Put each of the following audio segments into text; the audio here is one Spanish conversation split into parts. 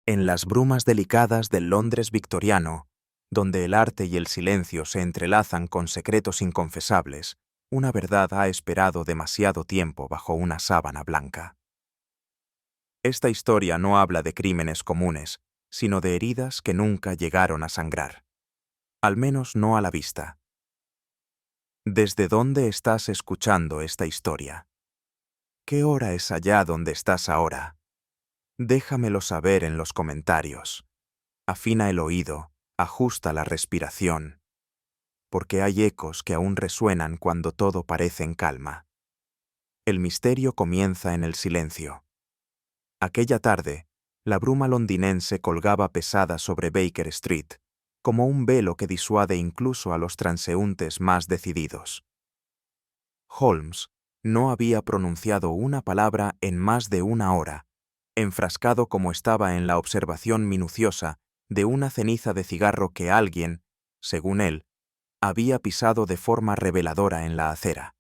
En las brumas delicadas del Londres victoriano, donde el arte y el silencio se entrelazan con secretos inconfesables, una verdad ha esperado demasiado tiempo bajo una sábana blanca. Esta historia no habla de crímenes comunes, sino de heridas que nunca llegaron a sangrar. Al menos no a la vista. ¿Desde dónde estás escuchando esta historia? ¿Qué hora es allá donde estás ahora? Déjamelo saber en los comentarios. Afina el oído, ajusta la respiración, porque hay ecos que aún resuenan cuando todo parece en calma. El misterio comienza en el silencio. Aquella tarde, la bruma londinense colgaba pesada sobre Baker Street, como un velo que disuade incluso a los transeúntes más decididos. Holmes no había pronunciado una palabra en más de una hora, enfrascado como estaba en la observación minuciosa de una ceniza de cigarro que alguien, según él, había pisado de forma reveladora en la acera.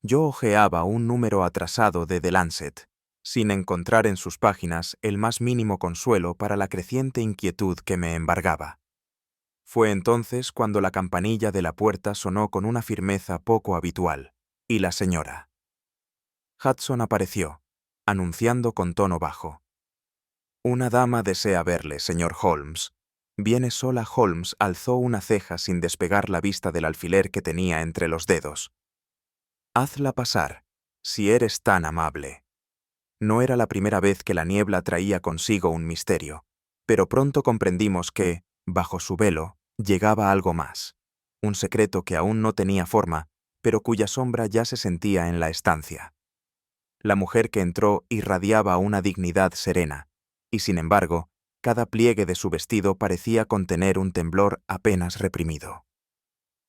Yo hojeaba un número atrasado de The Lancet, sin encontrar en sus páginas el más mínimo consuelo para la creciente inquietud que me embargaba. Fue entonces cuando la campanilla de la puerta sonó con una firmeza poco habitual, y la señora Hudson apareció, anunciando con tono bajo: «Una dama desea verle, señor Holmes». Viene sola. Holmes alzó una ceja sin despegar la vista del alfiler que tenía entre los dedos. «Hazla pasar, si eres tan amable». No era la primera vez que la niebla traía consigo un misterio, pero pronto comprendimos que, bajo su velo, llegaba algo más. Un secreto que aún no tenía forma, pero cuya sombra ya se sentía en la estancia. La mujer que entró irradiaba una dignidad serena, y sin embargo, cada pliegue de su vestido parecía contener un temblor apenas reprimido.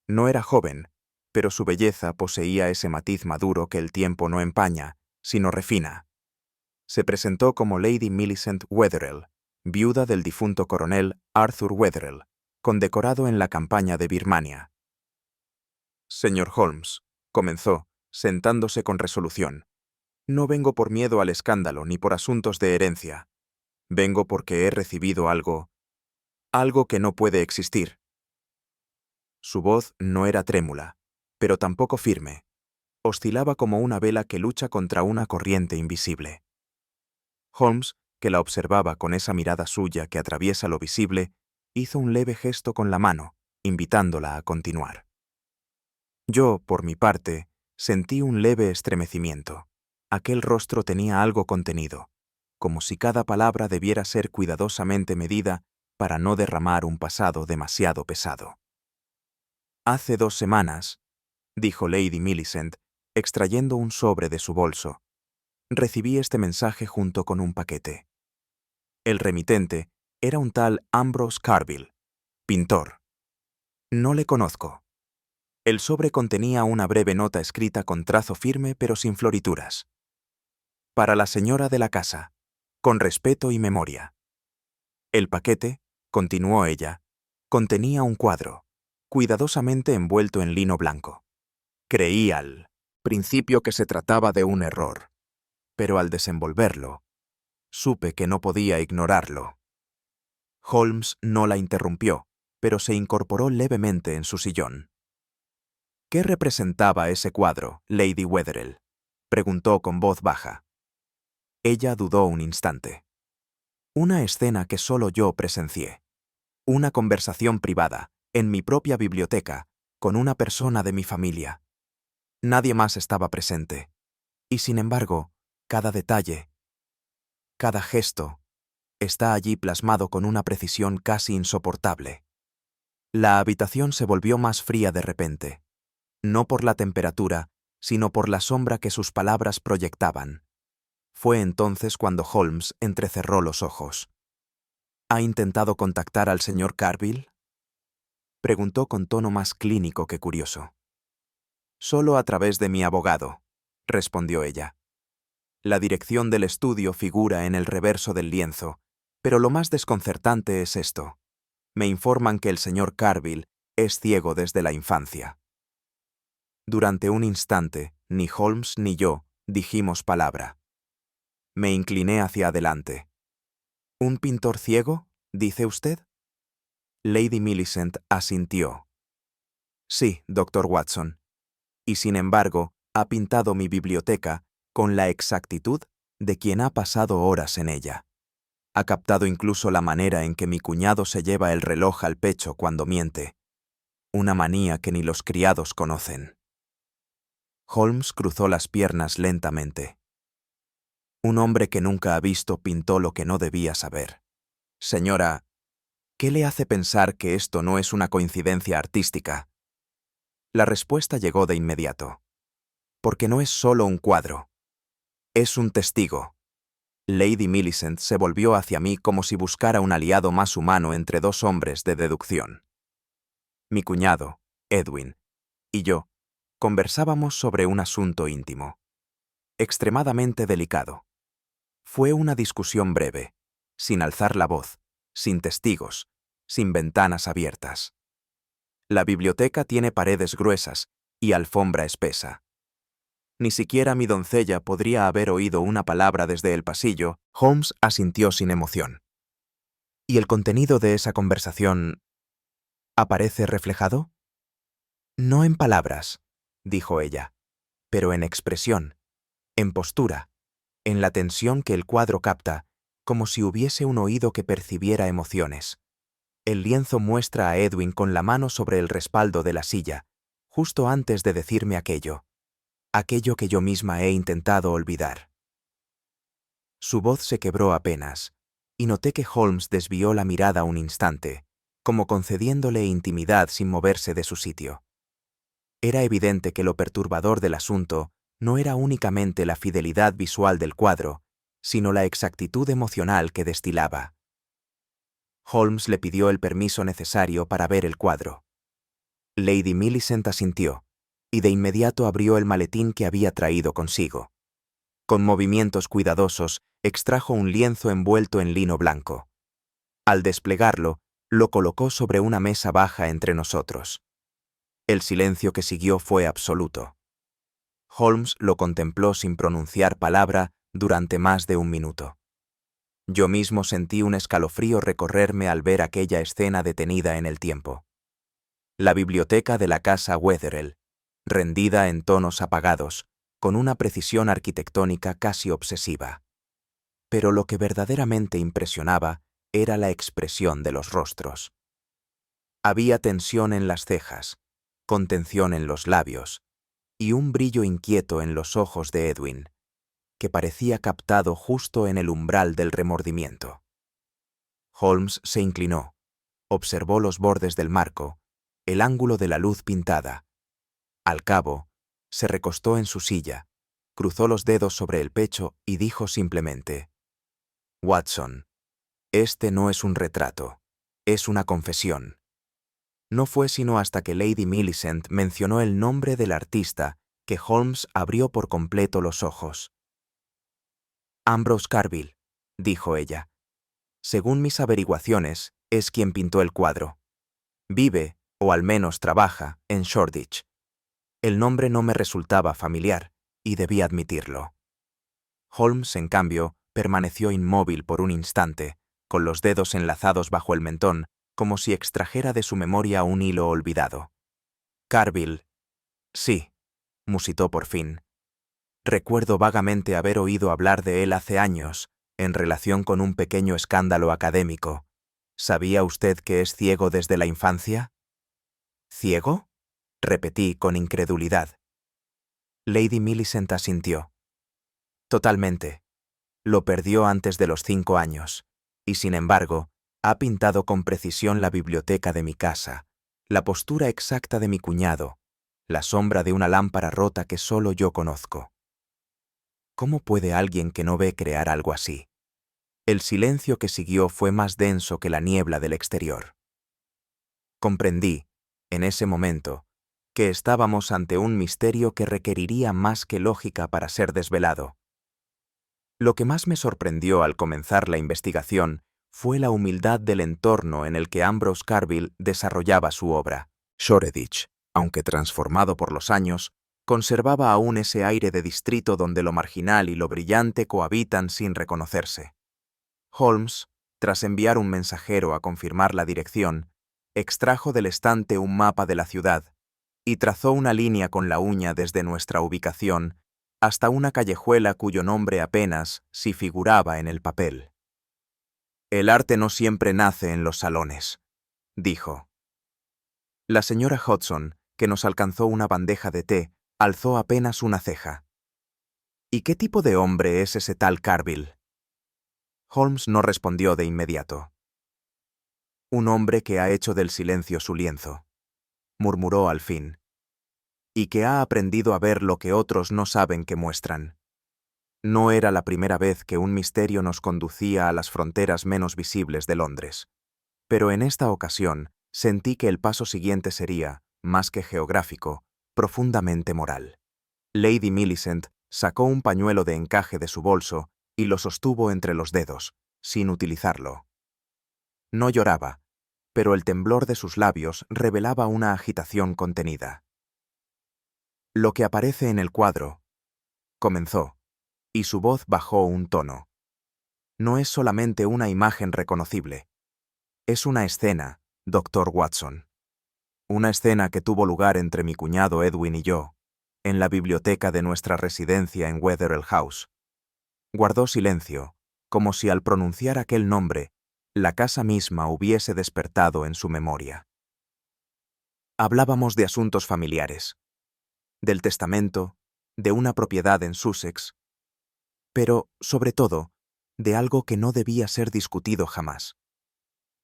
No era joven, pero su belleza poseía ese matiz maduro que el tiempo no empaña, sino refina. Se presentó como Lady Millicent Wetherell, viuda del difunto coronel Arthur Wetherell, condecorado en la campaña de Birmania. «Señor Holmes», comenzó, sentándose con resolución, «no vengo por miedo al escándalo ni por asuntos de herencia. Vengo porque he recibido algo que no puede existir». Su voz no era trémula, pero tampoco firme. Oscilaba como una vela que lucha contra una corriente invisible. Holmes, que la observaba con esa mirada suya que atraviesa lo visible, hizo un leve gesto con la mano, invitándola a continuar. Yo, por mi parte, sentí un leve estremecimiento. Aquel rostro tenía algo contenido, como si cada palabra debiera ser cuidadosamente medida para no derramar un pasado demasiado pesado. «Hace 2 semanas», dijo Lady Millicent, extrayendo un sobre de su bolso, «recibí este mensaje junto con un paquete». El remitente era un tal Ambrose Carville, pintor. No le conozco. El sobre contenía una breve nota escrita con trazo firme pero sin florituras. «Para la señora de la casa, con respeto y memoria». El paquete, continuó ella, contenía un cuadro, cuidadosamente envuelto en lino blanco. Creí al principio que se trataba de un error, pero al desenvolverlo, supe que no podía ignorarlo. Holmes no la interrumpió, pero se incorporó levemente en su sillón. «¿Qué representaba ese cuadro, Lady Wetherell?», preguntó con voz baja. Ella dudó un instante. «Una escena que solo yo presencié. Una conversación privada, en mi propia biblioteca, con una persona de mi familia. Nadie más estaba presente. Y sin embargo, cada detalle, cada gesto, está allí plasmado con una precisión casi insoportable». La habitación se volvió más fría de repente, no por la temperatura, sino por la sombra que sus palabras proyectaban. Fue entonces cuando Holmes entrecerró los ojos. «¿Ha intentado contactar al señor Carville?», preguntó con tono más clínico que curioso. «Solo a través de mi abogado», respondió ella. «La dirección del estudio figura en el reverso del lienzo, pero lo más desconcertante es esto. Me informan que el señor Carville es ciego desde la infancia». Durante un instante, ni Holmes ni yo dijimos palabra. Me incliné hacia adelante. ¿Un pintor ciego, dice usted? Lady Millicent asintió. Sí, doctor Watson. Y sin embargo, ha pintado mi biblioteca con la exactitud de quien ha pasado horas en ella. Ha captado incluso la manera en que mi cuñado se lleva el reloj al pecho cuando miente. Una manía que ni los criados conocen. Holmes cruzó las piernas lentamente. Un hombre que nunca ha visto pintó lo que no debía saber. Señora, ¿qué le hace pensar que esto no es una coincidencia artística? La respuesta llegó de inmediato. Porque no es solo un cuadro. Es un testigo. Lady Millicent se volvió hacia mí como si buscara un aliado más humano entre dos hombres de deducción. Mi cuñado, Edwin, y yo conversábamos sobre un asunto íntimo, extremadamente delicado. Fue una discusión breve, sin alzar la voz, sin testigos, sin ventanas abiertas. La biblioteca tiene paredes gruesas y alfombra espesa. Ni siquiera mi doncella podría haber oído una palabra desde el pasillo. Holmes asintió sin emoción. ¿Y el contenido de esa conversación aparece reflejado? No en palabras, dijo ella, pero en expresión, en postura, en la tensión que el cuadro capta, como si hubiese un oído que percibiera emociones. El lienzo muestra a Edwin con la mano sobre el respaldo de la silla, justo antes de decirme aquello que yo misma he intentado olvidar. Su voz se quebró apenas, y noté que Holmes desvió la mirada un instante, como concediéndole intimidad sin moverse de su sitio. Era evidente que lo perturbador del asunto no era únicamente la fidelidad visual del cuadro, sino la exactitud emocional que destilaba. Holmes le pidió el permiso necesario para ver el cuadro. Lady Millicent asintió, y de inmediato abrió el maletín que había traído consigo. Con movimientos cuidadosos, extrajo un lienzo envuelto en lino blanco. Al desplegarlo, lo colocó sobre una mesa baja entre nosotros. El silencio que siguió fue absoluto. Holmes lo contempló sin pronunciar palabra durante más de un minuto. Yo mismo sentí un escalofrío recorrerme al ver aquella escena detenida en el tiempo. La biblioteca de la casa Wetherell, rendida en tonos apagados, con una precisión arquitectónica casi obsesiva. Pero lo que verdaderamente impresionaba era la expresión de los rostros. Había tensión en las cejas, contención en los labios, y un brillo inquieto en los ojos de Edwin, que parecía captado justo en el umbral del remordimiento. Holmes se inclinó, observó los bordes del marco, el ángulo de la luz pintada. Al cabo, se recostó en su silla, cruzó los dedos sobre el pecho y dijo simplemente: «Watson, este no es un retrato, es una confesión». No fue sino hasta que Lady Millicent mencionó el nombre del artista que Holmes abrió por completo los ojos. «Ambrose Carville», dijo ella. «Según mis averiguaciones, es quien pintó el cuadro. Vive, o al menos trabaja, en Shoreditch». El nombre no me resultaba familiar, y debí admitirlo. Holmes, en cambio, permaneció inmóvil por un instante, con los dedos enlazados bajo el mentón, como si extrajera de su memoria un hilo olvidado. «Carville. Sí», musitó por fin. «Recuerdo vagamente haber oído hablar de él hace años, en relación con un pequeño escándalo académico. ¿Sabía usted que es ciego desde la infancia?» «¿Ciego?», repetí con incredulidad. Lady Millicent asintió. «Totalmente. Lo perdió antes de los 5 años, y sin embargo, ha pintado con precisión la biblioteca de mi casa, la postura exacta de mi cuñado, la sombra de una lámpara rota que solo yo conozco». ¿Cómo puede alguien que no ve crear algo así? El silencio que siguió fue más denso que la niebla del exterior. Comprendí, en ese momento, que estábamos ante un misterio que requeriría más que lógica para ser desvelado. Lo que más me sorprendió al comenzar la investigación fue la humildad del entorno en el que Ambrose Carville desarrollaba su obra. Shoreditch, aunque transformado por los años, conservaba aún ese aire de distrito donde lo marginal y lo brillante cohabitan sin reconocerse. Holmes, Tras enviar un mensajero a confirmar la dirección, extrajo del estante un mapa de la ciudad y trazó una línea con la uña desde nuestra ubicación hasta una callejuela cuyo nombre apenas si figuraba en el papel. «El arte no siempre nace en los salones», dijo. La señora Hodgson, que nos alcanzó una bandeja de té, alzó apenas una ceja. «¿Y qué tipo de hombre es ese tal Carville?» Holmes no respondió de inmediato. «Un hombre que ha hecho del silencio su lienzo», murmuró al fin, «y que ha aprendido a ver lo que otros no saben que muestran. No era la primera vez que un misterio nos conducía a las fronteras menos visibles de Londres, pero en esta ocasión sentí que el paso siguiente sería, más que geográfico, profundamente moral». Lady Millicent sacó un pañuelo de encaje de su bolso y lo sostuvo entre los dedos, sin utilizarlo. No lloraba, pero el temblor de sus labios revelaba una agitación contenida. «Lo que aparece en el cuadro», comenzó, y su voz bajó un tono, «no es solamente una imagen reconocible. Es una escena, Dr. Watson. Una escena que tuvo lugar entre mi cuñado Edwin y yo, en la biblioteca de nuestra residencia en Wetherell House». Guardó silencio, como si al pronunciar aquel nombre, la casa misma hubiese despertado en su memoria. Hablábamos de asuntos familiares, del testamento, de una propiedad en Sussex, pero, sobre todo, de algo que no debía ser discutido jamás: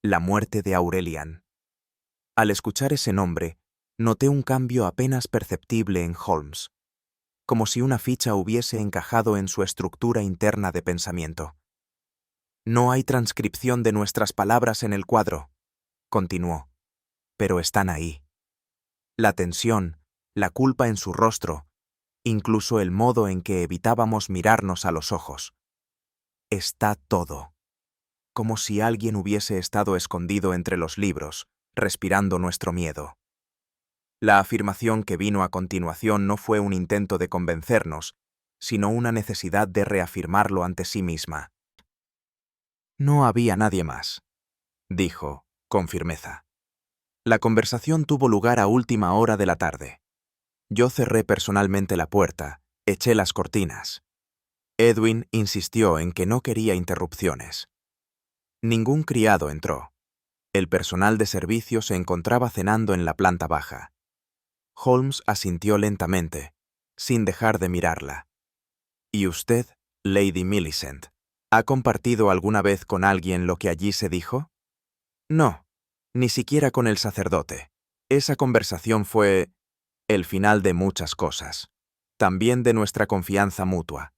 la muerte de Aurelian. Al escuchar ese nombre, noté un cambio apenas perceptible en Holmes, como si una ficha hubiese encajado en su estructura interna de pensamiento. «No hay transcripción de nuestras palabras en el cuadro», continuó, «pero están ahí. La tensión, la culpa en su rostro, incluso el modo en que evitábamos mirarnos a los ojos. Está todo. Como si alguien hubiese estado escondido entre los libros, respirando nuestro miedo». La afirmación que vino a continuación no fue un intento de convencernos, sino una necesidad de reafirmarlo ante sí misma. «No había nadie más», dijo, con firmeza. «La conversación tuvo lugar a última hora de la tarde. Yo cerré personalmente la puerta, eché las cortinas. Edwin insistió en que no quería interrupciones. Ningún criado entró. El personal de servicio se encontraba cenando en la planta baja. Holmes asintió lentamente, sin dejar de mirarla. «¿Y usted, Lady Millicent, ha compartido alguna vez con alguien lo que allí se dijo?» «No, ni siquiera con el sacerdote. Esa conversación fue el final de muchas cosas, también de nuestra confianza mutua».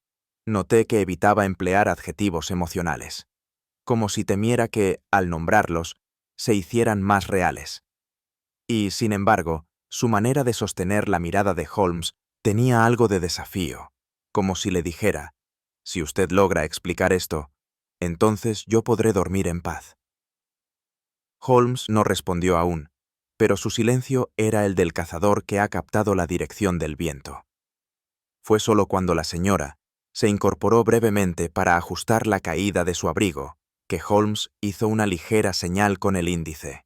Noté que evitaba emplear adjetivos emocionales, como si temiera que, al nombrarlos, se hicieran más reales. Y, sin embargo, su manera de sostener la mirada de Holmes tenía algo de desafío, como si le dijera: «Si usted logra explicar esto, entonces yo podré dormir en paz». Holmes no respondió aún, pero su silencio era el del cazador que ha captado la dirección del viento. Fue solo cuando la señora se incorporó brevemente para ajustar la caída de su abrigo que Holmes hizo una ligera señal con el índice.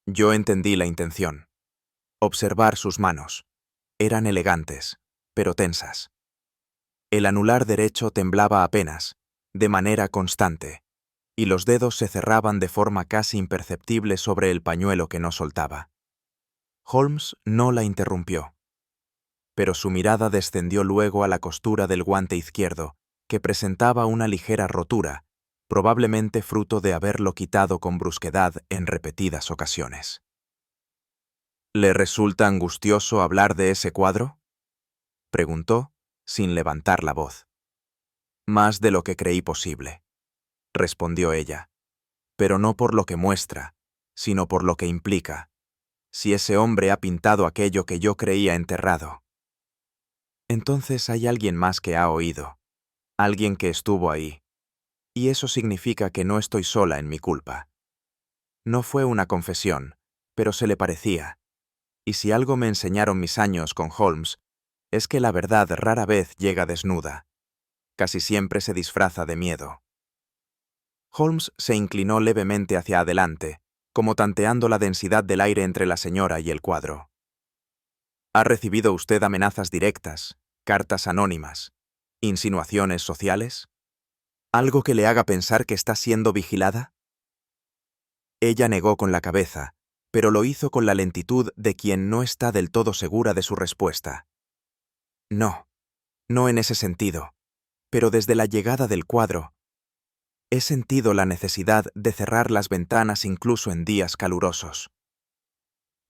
Yo entendí la intención. Observar sus manos. Eran elegantes, pero tensas. El anular derecho temblaba apenas, de manera constante, y los dedos se cerraban de forma casi imperceptible sobre el pañuelo que no soltaba. Holmes no la interrumpió, pero su mirada descendió luego a la costura del guante izquierdo, que presentaba una ligera rotura, probablemente fruto de haberlo quitado con brusquedad en repetidas ocasiones. «¿Le resulta angustioso hablar de ese cuadro?», preguntó, sin levantar la voz. «Más de lo que creí posible», respondió ella, «pero no por lo que muestra, sino por lo que implica. Si ese hombre ha pintado aquello que yo creía enterrado, entonces hay alguien más que ha oído, alguien que estuvo ahí, y eso significa que no estoy sola en mi culpa. No fue una confesión, pero se le parecía, y si algo me enseñaron mis años con Holmes, es que la verdad rara vez llega desnuda, casi siempre se disfraza de miedo». Holmes se inclinó levemente hacia adelante, como tanteando la densidad del aire entre la señora y el cuadro. ¿Ha recibido usted amenazas directas, cartas anónimas, insinuaciones sociales? ¿Algo que le haga pensar que está siendo vigilada? Ella negó con la cabeza, pero lo hizo con la lentitud de quien no está del todo segura de su respuesta. No, no en ese sentido, pero desde la llegada del cuadro, he sentido la necesidad de cerrar las ventanas incluso en días calurosos.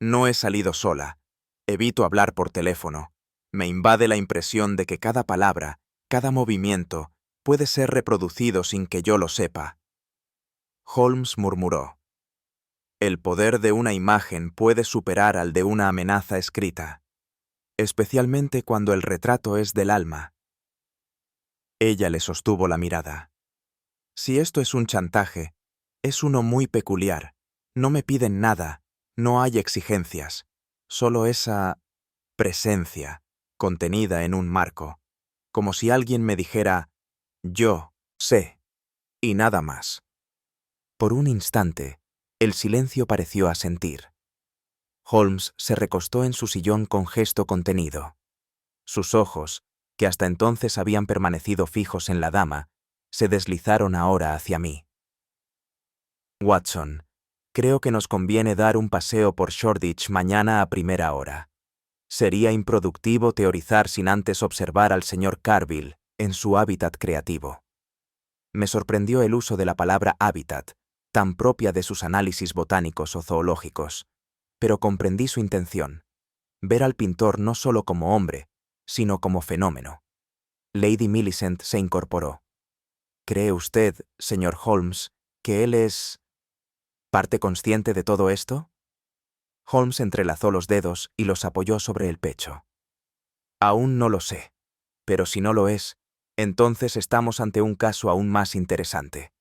No he salido sola, evito hablar por teléfono, me invade la impresión de que cada palabra, cada movimiento, puede ser reproducido sin que yo lo sepa. Holmes murmuró. El poder de una imagen puede superar al de una amenaza escrita, especialmente cuando el retrato es del alma. Ella le sostuvo la mirada. Si esto es un chantaje, es uno muy peculiar. No me piden nada, no hay exigencias, solo esa presencia contenida en un marco, como si alguien me dijera, yo sé, y nada más. Por un instante, el silencio pareció asentir. Holmes se recostó en su sillón con gesto contenido. Sus ojos, que hasta entonces habían permanecido fijos en la dama, se deslizaron ahora hacia mí. Watson, creo que nos conviene dar un paseo por Shoreditch mañana a primera hora. Sería improductivo teorizar sin antes observar al señor Carville en su hábitat creativo. Me sorprendió el uso de la palabra hábitat, tan propia de sus análisis botánicos o zoológicos, pero comprendí su intención, ver al pintor no solo como hombre, sino como fenómeno. Lady Millicent se incorporó. ¿Cree usted, señor Holmes, que él es parte consciente de todo esto? Holmes entrelazó los dedos y los apoyó sobre el pecho. Aún no lo sé, pero si no lo es, entonces estamos ante un caso aún más interesante,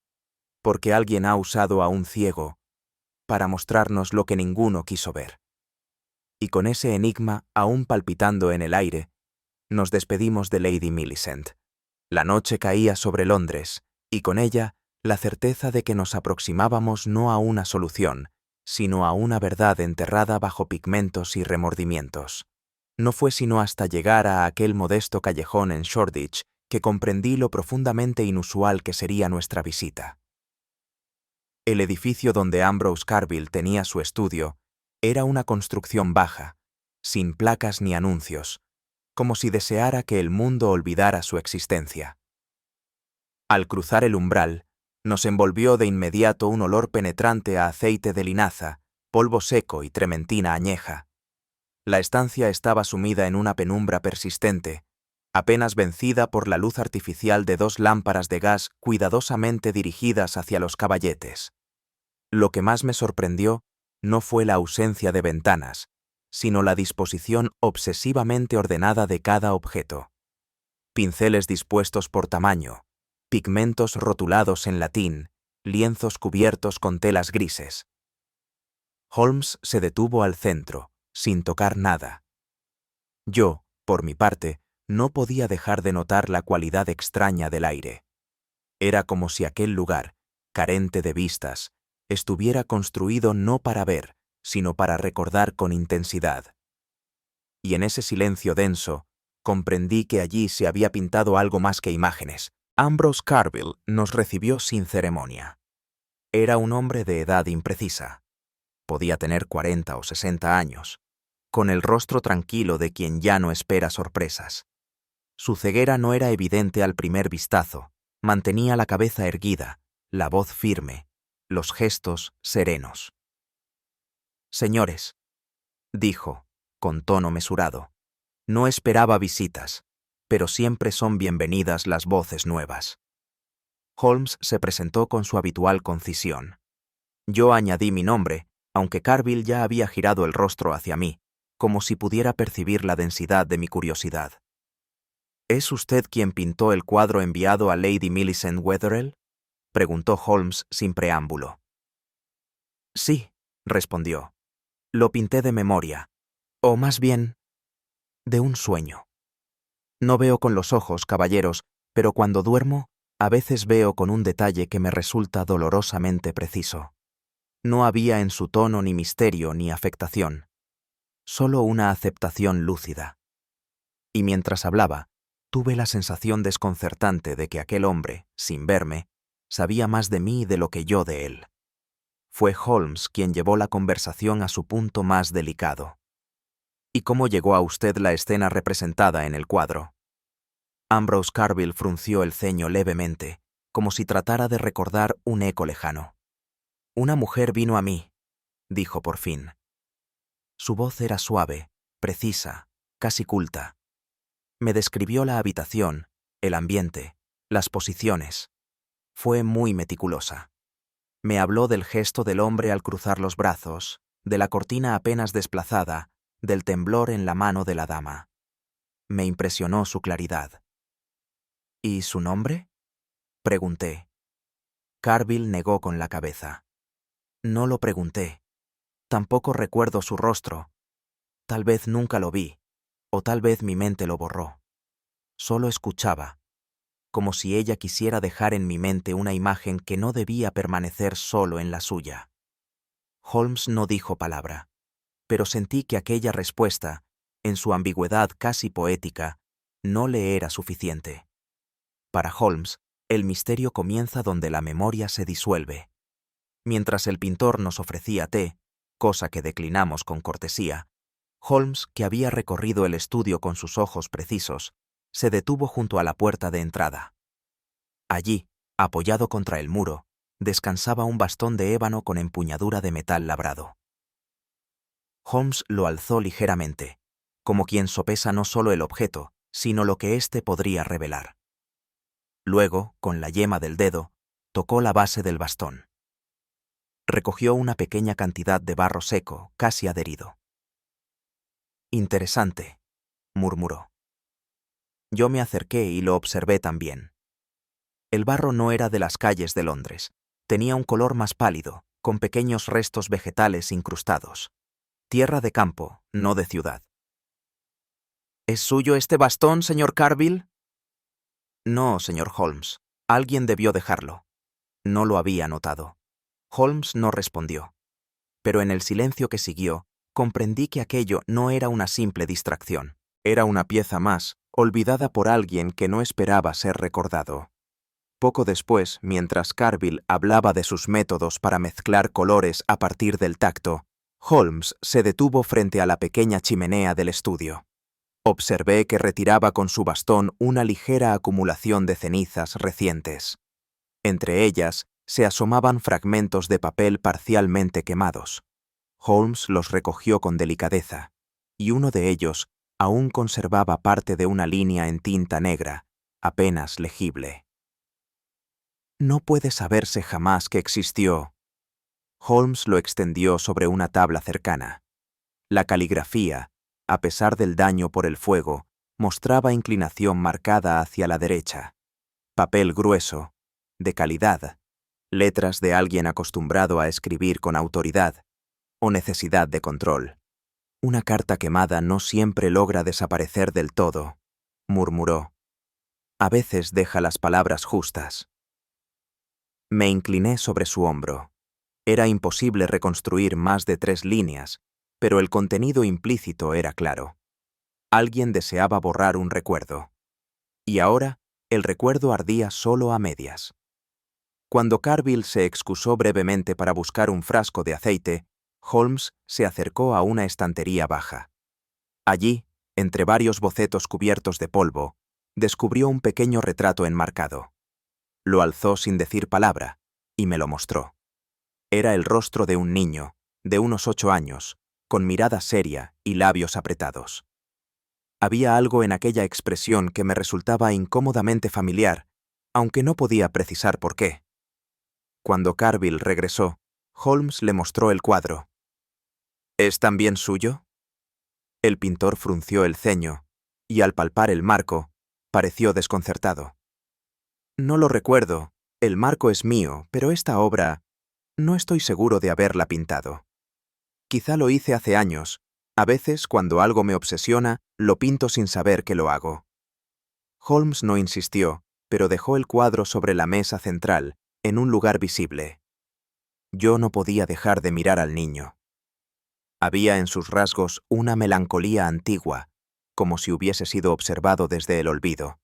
porque alguien ha usado a un ciego para mostrarnos lo que ninguno quiso ver. Y con ese enigma aún palpitando en el aire, nos despedimos de Lady Millicent. La noche caía sobre Londres, y con ella la certeza de que nos aproximábamos no a una solución, sino a una verdad enterrada bajo pigmentos y remordimientos. No fue sino hasta llegar a aquel modesto callejón en Shoreditch que comprendí lo profundamente inusual que sería nuestra visita. El edificio donde Ambrose Carville tenía su estudio era una construcción baja, sin placas ni anuncios, como si deseara que el mundo olvidara su existencia. Al cruzar el umbral, nos envolvió de inmediato un olor penetrante a aceite de linaza, polvo seco y trementina añeja. La estancia estaba sumida en una penumbra persistente, apenas vencida por la luz artificial de dos lámparas de gas cuidadosamente dirigidas hacia los caballetes. Lo que más me sorprendió no fue la ausencia de ventanas, sino la disposición obsesivamente ordenada de cada objeto. Pinceles dispuestos por tamaño, pigmentos rotulados en latín, lienzos cubiertos con telas grises. Holmes se detuvo al centro, sin tocar nada. Yo, por mi parte, no podía dejar de notar la cualidad extraña del aire. Era como si aquel lugar, carente de vistas, estuviera construido no para ver, sino para recordar con intensidad. Y en ese silencio denso, comprendí que allí se había pintado algo más que imágenes. Ambrose Carville nos recibió sin ceremonia. Era un hombre de edad imprecisa. Podía tener 40 o 60 años, con el rostro tranquilo de quien ya no espera sorpresas. Su ceguera no era evidente al primer vistazo, mantenía la cabeza erguida, la voz firme, los gestos serenos. Señores, dijo, con tono mesurado, no esperaba visitas, pero siempre son bienvenidas las voces nuevas. Holmes se presentó con su habitual concisión. Yo añadí mi nombre, aunque Carville ya había girado el rostro hacia mí, como si pudiera percibir la densidad de mi curiosidad. ¿Es usted quien pintó el cuadro enviado a Lady Millicent Wetherell?, preguntó Holmes sin preámbulo. Sí, respondió. Lo pinté de memoria, o más bien, de un sueño. No veo con los ojos, caballeros, pero cuando duermo, A veces veo con un detalle que me resulta dolorosamente preciso. No había en su tono ni misterio ni afectación, solo una aceptación lúcida. Y mientras hablaba, tuve la sensación desconcertante de que aquel hombre, sin verme, sabía más de mí de lo que yo de él. Fue Holmes quien llevó la conversación a su punto más delicado. ¿Y cómo llegó a usted la escena representada en el cuadro? Ambrose Carville frunció el ceño levemente, como si tratara de recordar un eco lejano. Una mujer vino a mí, dijo por fin. Su voz era suave, precisa, casi culta. Me describió la habitación, el ambiente, las posiciones. Fue muy meticulosa. Me habló del gesto del hombre al cruzar los brazos, de la cortina apenas desplazada, del temblor en la mano de la dama. Me impresionó su claridad. ¿Y su nombre? Pregunté. Carville negó con la cabeza. No lo pregunté. Tampoco recuerdo su rostro. Tal vez nunca lo vi, o tal vez mi mente lo borró. Solo escuchaba, como si ella quisiera dejar en mi mente una imagen que no debía permanecer solo en la suya. Holmes no dijo palabra, pero sentí que aquella respuesta, en su ambigüedad casi poética, no le era suficiente. Para Holmes, el misterio comienza donde la memoria se disuelve. Mientras el pintor nos ofrecía té, cosa que declinamos con cortesía, Holmes, que había recorrido el estudio con sus ojos precisos, se detuvo junto a la puerta de entrada. Allí, apoyado contra el muro, descansaba un bastón de ébano con empuñadura de metal labrado. Holmes lo alzó ligeramente, como quien sopesa no solo el objeto, sino lo que éste podría revelar. Luego, con la yema del dedo, tocó la base del bastón. Recogió una pequeña cantidad de barro seco, casi adherido. Interesante, murmuró. Yo me acerqué y lo observé también. El barro no era de las calles de Londres. Tenía un color más pálido, con pequeños restos vegetales incrustados. Tierra de campo, no de ciudad. ¿Es suyo este bastón, señor Carville? No, señor Holmes. Alguien debió dejarlo. No lo había notado. Holmes no respondió. Pero en el silencio que siguió, comprendí que aquello no era una simple distracción. Era una pieza más, olvidada por alguien que no esperaba ser recordado. Poco después, mientras Carville hablaba de sus métodos para mezclar colores a partir del tacto, Holmes se detuvo frente a la pequeña chimenea del estudio. Observé que retiraba con su bastón una ligera acumulación de cenizas recientes. Entre ellas se asomaban fragmentos de papel parcialmente quemados. Holmes los recogió con delicadeza, y uno de ellos aún conservaba parte de una línea en tinta negra, apenas legible. No puede saberse jamás que existió. Holmes lo extendió sobre una tabla cercana. La caligrafía, a pesar del daño por el fuego, mostraba inclinación marcada hacia la derecha. Papel grueso, de calidad, letras de alguien acostumbrado a escribir con autoridad, o necesidad de control. Una carta quemada no siempre logra desaparecer del todo, murmuró. A veces deja las palabras justas. Me incliné sobre su hombro. Era imposible reconstruir más de 3 líneas, pero el contenido implícito era claro. Alguien deseaba borrar un recuerdo. Y ahora, el recuerdo ardía solo a medias. Cuando Carville se excusó brevemente para buscar un frasco de aceite, Holmes se acercó a una estantería baja. Allí, entre varios bocetos cubiertos de polvo, descubrió un pequeño retrato enmarcado. Lo alzó sin decir palabra, y me lo mostró. Era el rostro de un niño, de unos 8 años, con mirada seria y labios apretados. Había algo en aquella expresión que me resultaba incómodamente familiar, aunque no podía precisar por qué. Cuando Carville regresó, Holmes le mostró el cuadro. ¿Es también suyo? El pintor frunció el ceño, y al palpar el marco, pareció desconcertado. No lo recuerdo, el marco es mío, pero esta obra no estoy seguro de haberla pintado. Quizá lo hice hace años. A veces, cuando algo me obsesiona, lo pinto sin saber que lo hago. Holmes no insistió, pero dejó el cuadro sobre la mesa central, en un lugar visible. Yo no podía dejar de mirar al niño. Había en sus rasgos una melancolía antigua, como si hubiese sido observado desde el olvido.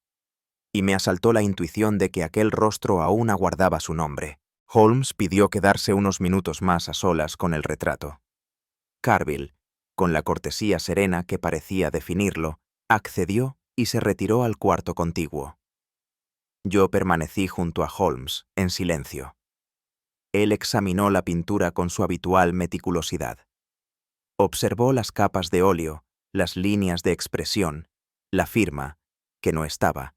Y me asaltó la intuición de que aquel rostro aún aguardaba su nombre. Holmes pidió quedarse unos minutos más a solas con el retrato. Carville, con la cortesía serena que parecía definirlo, accedió y se retiró al cuarto contiguo. Yo permanecí junto a Holmes, en silencio. Él examinó la pintura con su habitual meticulosidad. Observó las capas de óleo, las líneas de expresión, la firma, que no estaba,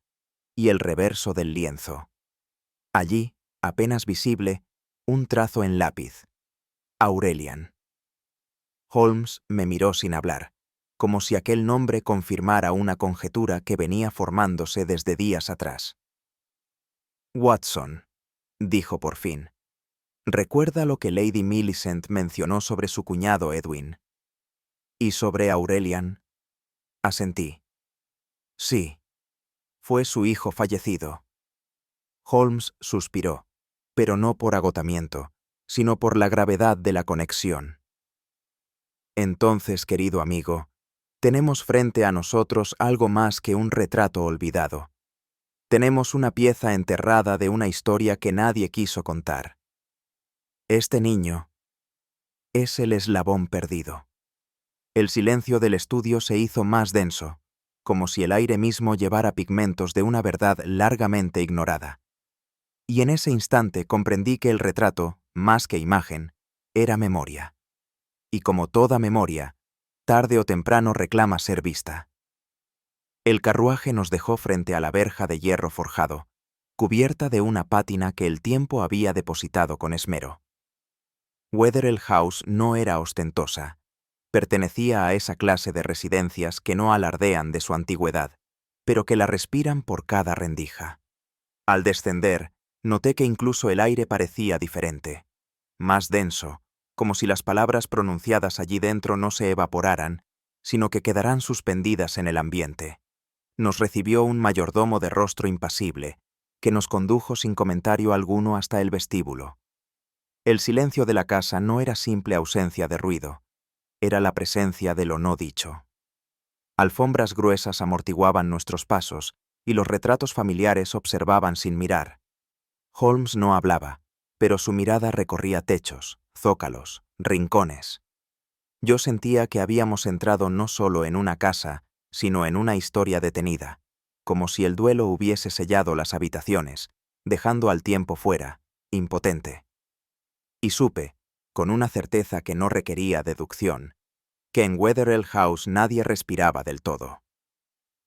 y el reverso del lienzo. Allí, apenas visible, un trazo en lápiz. Aurelian. Holmes me miró sin hablar, como si aquel nombre confirmara una conjetura que venía formándose desde días atrás. Watson, dijo por fin, ¿recuerda lo que Lady Millicent mencionó sobre su cuñado Edwin? ¿Y sobre Aurelian? Asentí. Sí, fue su hijo fallecido. Holmes suspiró, pero no por agotamiento, sino por la gravedad de la conexión. Entonces, querido amigo, tenemos frente a nosotros algo más que un retrato olvidado. Tenemos una pieza enterrada de una historia que nadie quiso contar. Este niño es el eslabón perdido. El silencio del estudio se hizo más denso, como si el aire mismo llevara pigmentos de una verdad largamente ignorada. Y en ese instante comprendí que el retrato, más que imagen, era memoria. Y como toda memoria, tarde o temprano reclama ser vista. El carruaje nos dejó frente a la verja de hierro forjado, cubierta de una pátina que el tiempo había depositado con esmero. Wetherell House no era ostentosa. Pertenecía a esa clase de residencias que no alardean de su antigüedad, pero que la respiran por cada rendija. Al descender, noté que incluso el aire parecía diferente, más denso, como si las palabras pronunciadas allí dentro no se evaporaran, sino que quedaran suspendidas en el ambiente. Nos recibió un mayordomo de rostro impasible, que nos condujo sin comentario alguno hasta el vestíbulo. El silencio de la casa no era simple ausencia de ruido, era la presencia de lo no dicho. Alfombras gruesas amortiguaban nuestros pasos, y los retratos familiares observaban sin mirar. Holmes no hablaba, pero su mirada recorría techos, zócalos, rincones. Yo sentía que habíamos entrado no solo en una casa, sino en una historia detenida, como si el duelo hubiese sellado las habitaciones, dejando al tiempo fuera, impotente. Y supe, con una certeza que no requería deducción, que en Wetherell House nadie respiraba del todo.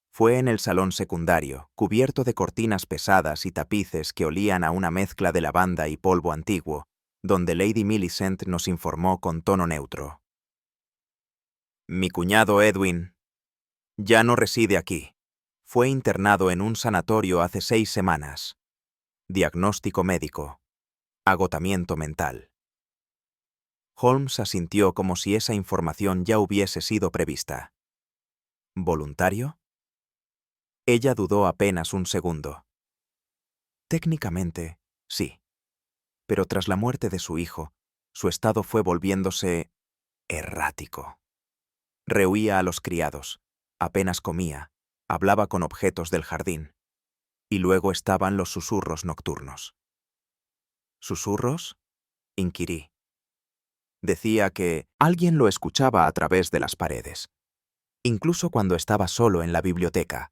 Fue en el salón secundario, cubierto de cortinas pesadas y tapices que olían a una mezcla de lavanda y polvo antiguo, donde Lady Millicent nos informó con tono neutro. Mi cuñado Edwin ya no reside aquí. Fue internado en un sanatorio hace 6 semanas. Diagnóstico médico. Agotamiento mental. Holmes asintió como si esa información ya hubiese sido prevista. ¿Voluntario? Ella dudó apenas un segundo. Técnicamente, sí. Pero tras la muerte de su hijo, su estado fue volviéndose errático. Rehuía a los criados, apenas comía, hablaba con objetos del jardín. Y luego estaban los susurros nocturnos. ¿Susurros? Inquirí. Decía que alguien lo escuchaba a través de las paredes, incluso cuando estaba solo en la biblioteca.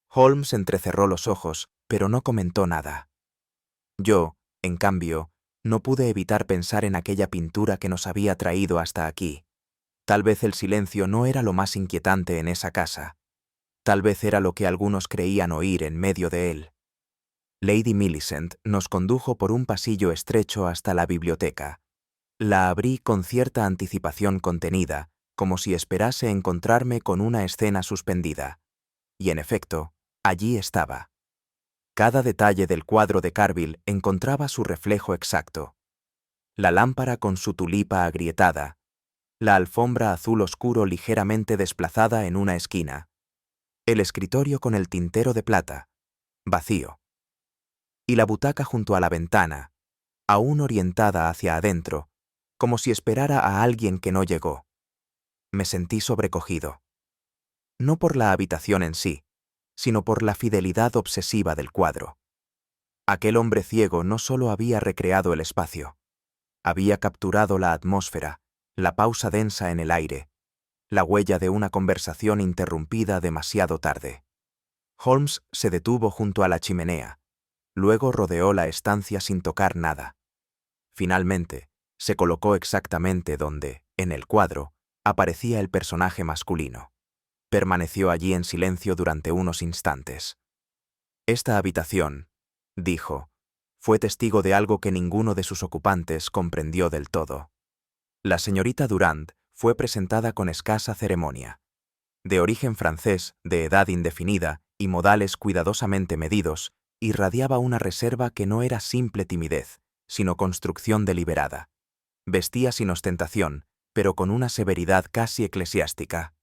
Holmes entrecerró los ojos, pero no comentó nada. Yo, en cambio, no pude evitar pensar en aquella pintura que nos había traído hasta aquí. Tal vez el silencio no era lo más inquietante en esa casa. Tal vez era lo que algunos creían oír en medio de él. Lady Millicent nos condujo por un pasillo estrecho hasta la biblioteca. La abrí con cierta anticipación contenida, como si esperase encontrarme con una escena suspendida. Y en efecto, allí estaba. Cada detalle del cuadro de Carville encontraba su reflejo exacto. La lámpara con su tulipa agrietada, la alfombra azul oscuro ligeramente desplazada en una esquina, el escritorio con el tintero de plata, vacío. Y la butaca junto a la ventana, aún orientada hacia adentro, como si esperara a alguien que no llegó. Me sentí sobrecogido. No por la habitación en sí, sino por la fidelidad obsesiva del cuadro. Aquel hombre ciego no solo había recreado el espacio, había capturado la atmósfera, la pausa densa en el aire, la huella de una conversación interrumpida demasiado tarde. Holmes se detuvo junto a la chimenea, luego rodeó la estancia sin tocar nada. Finalmente, se colocó exactamente donde, en el cuadro, aparecía el personaje masculino. Permaneció allí en silencio durante unos instantes. Esta habitación, dijo, fue testigo de algo que ninguno de sus ocupantes comprendió del todo. La señorita Durand fue presentada con escasa ceremonia. De origen francés, de edad indefinida y modales cuidadosamente medidos, irradiaba una reserva que no era simple timidez, sino construcción deliberada. Vestía sin ostentación, pero con una severidad casi eclesiástica.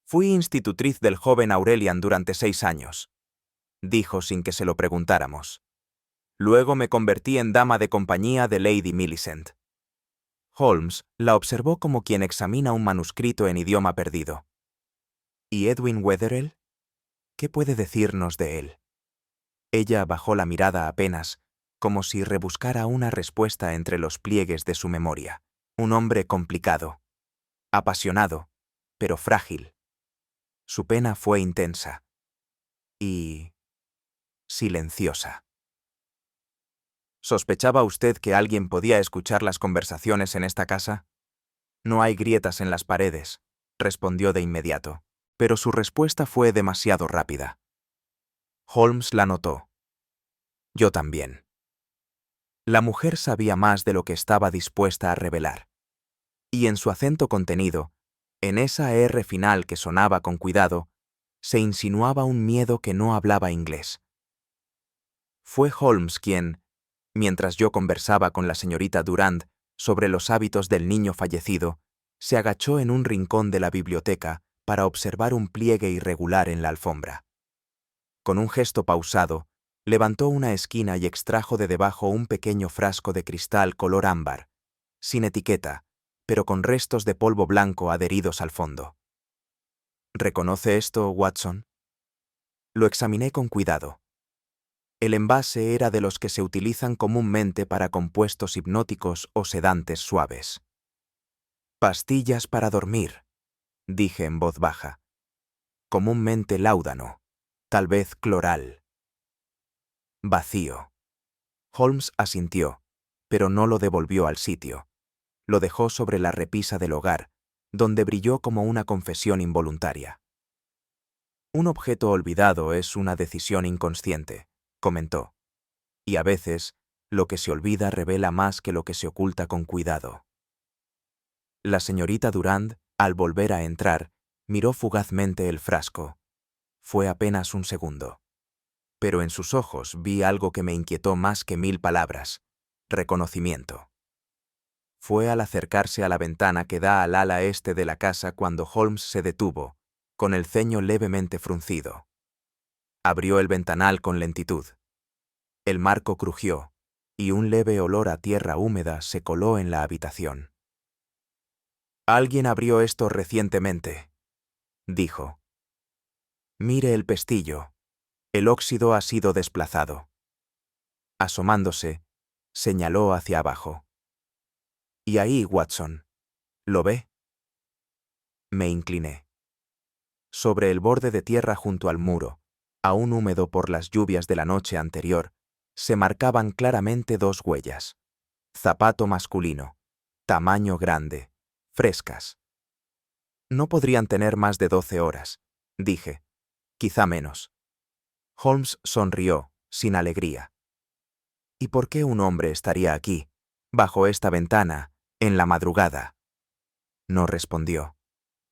Fui institutriz del joven Aurelian durante 6 años, dijo sin que se lo preguntáramos. Luego me convertí en dama de compañía de Lady Millicent. Holmes la observó como quien examina un manuscrito en idioma perdido. ¿Y Edwin Wetherell? ¿Qué puede decirnos de él? Ella bajó la mirada apenas, como si rebuscara una respuesta entre los pliegues de su memoria. Un hombre complicado, apasionado, pero frágil. Su pena fue intensa y silenciosa. ¿Sospechaba usted que alguien podía escuchar las conversaciones en esta casa? No hay grietas en las paredes, respondió de inmediato, pero su respuesta fue demasiado rápida. Holmes la notó. Yo también. La mujer sabía más de lo que estaba dispuesta a revelar. Y en su acento contenido, en esa R final que sonaba con cuidado, se insinuaba un miedo que no hablaba inglés. Fue Holmes quien, mientras yo conversaba con la señorita Durand sobre los hábitos del niño fallecido, se agachó en un rincón de la biblioteca para observar un pliegue irregular en la alfombra. Con un gesto pausado, levantó una esquina y extrajo de debajo un pequeño frasco de cristal color ámbar, sin etiqueta, pero con restos de polvo blanco adheridos al fondo. ¿Reconoce esto, Watson? Lo examiné con cuidado. El envase era de los que se utilizan comúnmente para compuestos hipnóticos o sedantes suaves. Pastillas para dormir, dije en voz baja. Comúnmente láudano, tal vez cloral. Vacío. Holmes asintió, pero no lo devolvió al sitio. Lo dejó sobre la repisa del hogar, donde brilló como una confesión involuntaria. Un objeto olvidado es una decisión inconsciente, comentó. Y a veces, lo que se olvida revela más que lo que se oculta con cuidado. La señorita Durand, al volver a entrar, miró fugazmente el frasco. Fue apenas un segundo. Pero en sus ojos vi algo que me inquietó más que 1000 palabras: reconocimiento. Fue al acercarse a la ventana que da al ala este de la casa cuando Holmes se detuvo, con el ceño levemente fruncido. Abrió el ventanal con lentitud. El marco crujió, y un leve olor a tierra húmeda se coló en la habitación. «Alguien abrió esto recientemente», dijo. «Mire el pestillo. El óxido ha sido desplazado». Asomándose, señaló hacia abajo. «Y ahí, Watson. ¿Lo ve?» Me incliné. Sobre el borde de tierra junto al muro, aún húmedo por las lluvias de la noche anterior, se marcaban claramente 2 huellas. Zapato masculino, tamaño grande, frescas. No podrían tener más de 12 horas, dije. Quizá menos. Holmes sonrió, sin alegría. ¿Y por qué un hombre estaría aquí, bajo esta ventana, en la madrugada? No respondió.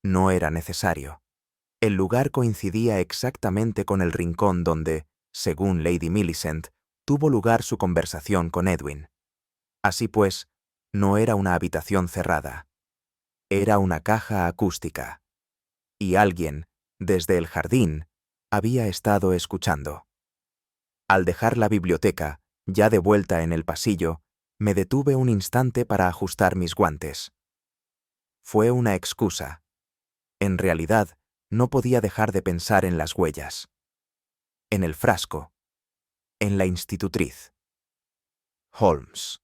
No era necesario. El lugar coincidía exactamente con el rincón donde, según Lady Millicent, tuvo lugar su conversación con Edwin. Así pues, no era una habitación cerrada. Era una caja acústica. Y alguien, desde el jardín, había estado escuchando. Al dejar la biblioteca, ya de vuelta en el pasillo, me detuve un instante para ajustar mis guantes. Fue una excusa. En realidad, no podía dejar de pensar en las huellas. En el frasco. En la institutriz. Holmes.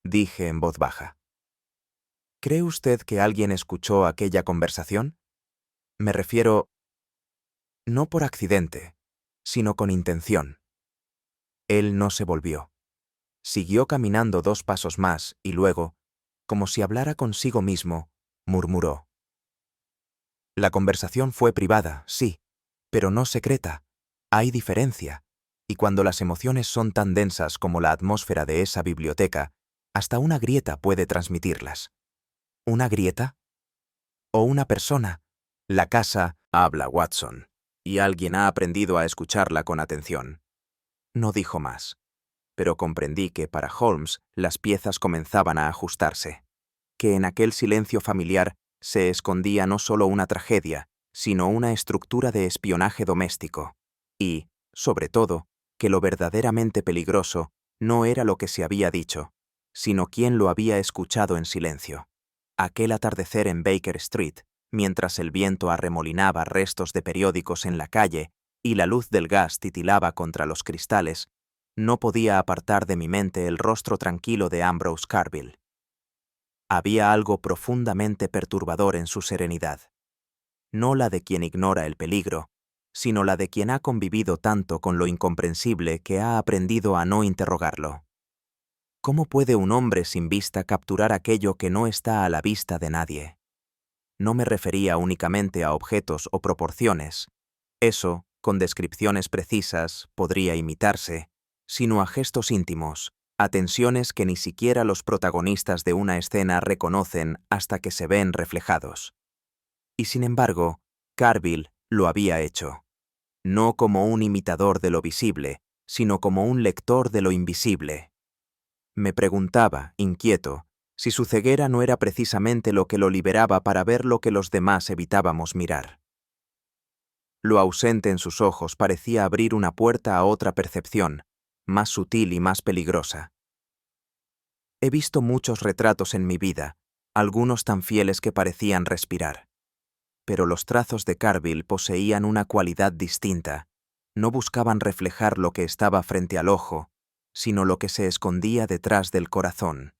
Dije en voz baja. ¿Cree usted que alguien escuchó aquella conversación? Me refiero, no por accidente, sino con intención. Él no se volvió. Siguió caminando 2 pasos más y luego, como si hablara consigo mismo, murmuró. La conversación fue privada, sí, pero no secreta. Hay diferencia. Y cuando las emociones son tan densas como la atmósfera de esa biblioteca, hasta una grieta puede transmitirlas. ¿Una grieta? ¿O una persona? La casa habla, Watson, y alguien ha aprendido a escucharla con atención. No dijo más, pero comprendí que para Holmes las piezas comenzaban a ajustarse, que en aquel silencio familiar se escondía no solo una tragedia, sino una estructura de espionaje doméstico, y, sobre todo, que lo verdaderamente peligroso no era lo que se había dicho, sino quién lo había escuchado en silencio. Aquel atardecer en Baker Street, mientras el viento arremolinaba restos de periódicos en la calle y la luz del gas titilaba contra los cristales, no podía apartar de mi mente el rostro tranquilo de Ambrose Carville. Había algo profundamente perturbador en su serenidad. No la de quien ignora el peligro, sino la de quien ha convivido tanto con lo incomprensible que ha aprendido a no interrogarlo. ¿Cómo puede un hombre sin vista capturar aquello que no está a la vista de nadie? No me refería únicamente a objetos o proporciones. Eso, con descripciones precisas, podría imitarse, sino a gestos íntimos, a tensiones que ni siquiera los protagonistas de una escena reconocen hasta que se ven reflejados. Y sin embargo, Carville lo había hecho. No como un imitador de lo visible, sino como un lector de lo invisible. Me preguntaba, inquieto, si su ceguera no era precisamente lo que lo liberaba para ver lo que los demás evitábamos mirar. Lo ausente en sus ojos parecía abrir una puerta a otra percepción, más sutil y más peligrosa. He visto muchos retratos en mi vida, algunos tan fieles que parecían respirar. Pero los trazos de Carville poseían una cualidad distinta. No buscaban reflejar lo que estaba frente al ojo, sino lo que se escondía detrás del corazón.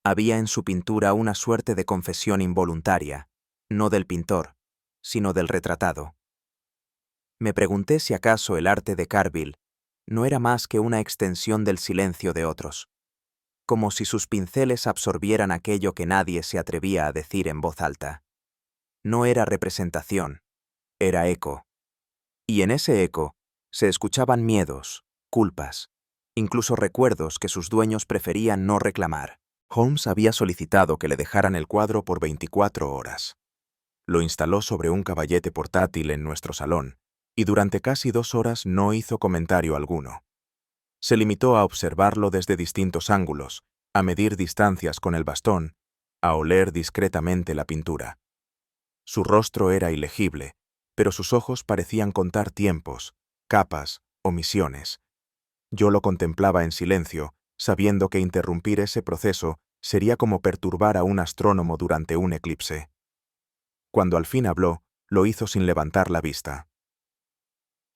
Había en su pintura una suerte de confesión involuntaria, no del pintor, sino del retratado. Me pregunté si acaso el arte de Carville no era más que una extensión del silencio de otros, como si sus pinceles absorbieran aquello que nadie se atrevía a decir en voz alta. No era representación, era eco. Y en ese eco se escuchaban miedos, culpas, incluso recuerdos que sus dueños preferían no reclamar. Holmes había solicitado que le dejaran el cuadro por 24 horas. Lo instaló sobre un caballete portátil en nuestro salón, y durante casi 2 horas no hizo comentario alguno. Se limitó a observarlo desde distintos ángulos, a medir distancias con el bastón, a oler discretamente la pintura. Su rostro era ilegible, pero sus ojos parecían contar tiempos, capas, omisiones. Yo lo contemplaba en silencio, sabiendo que interrumpir ese proceso sería como perturbar a un astrónomo durante un eclipse. Cuando al fin habló, lo hizo sin levantar la vista.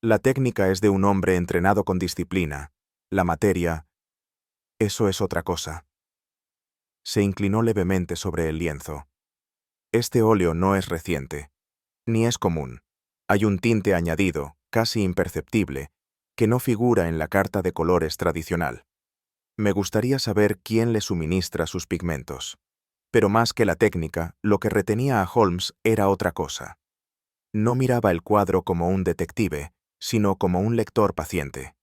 La técnica es de un hombre entrenado con disciplina. La materia, eso es otra cosa. Se inclinó levemente sobre el lienzo. Este óleo no es reciente, ni es común. Hay un tinte añadido, casi imperceptible, que no figura en la carta de colores tradicional. Me gustaría saber quién le suministra sus pigmentos. Pero más que la técnica, lo que retenía a Holmes era otra cosa. No miraba el cuadro como un detective, sino como un lector paciente.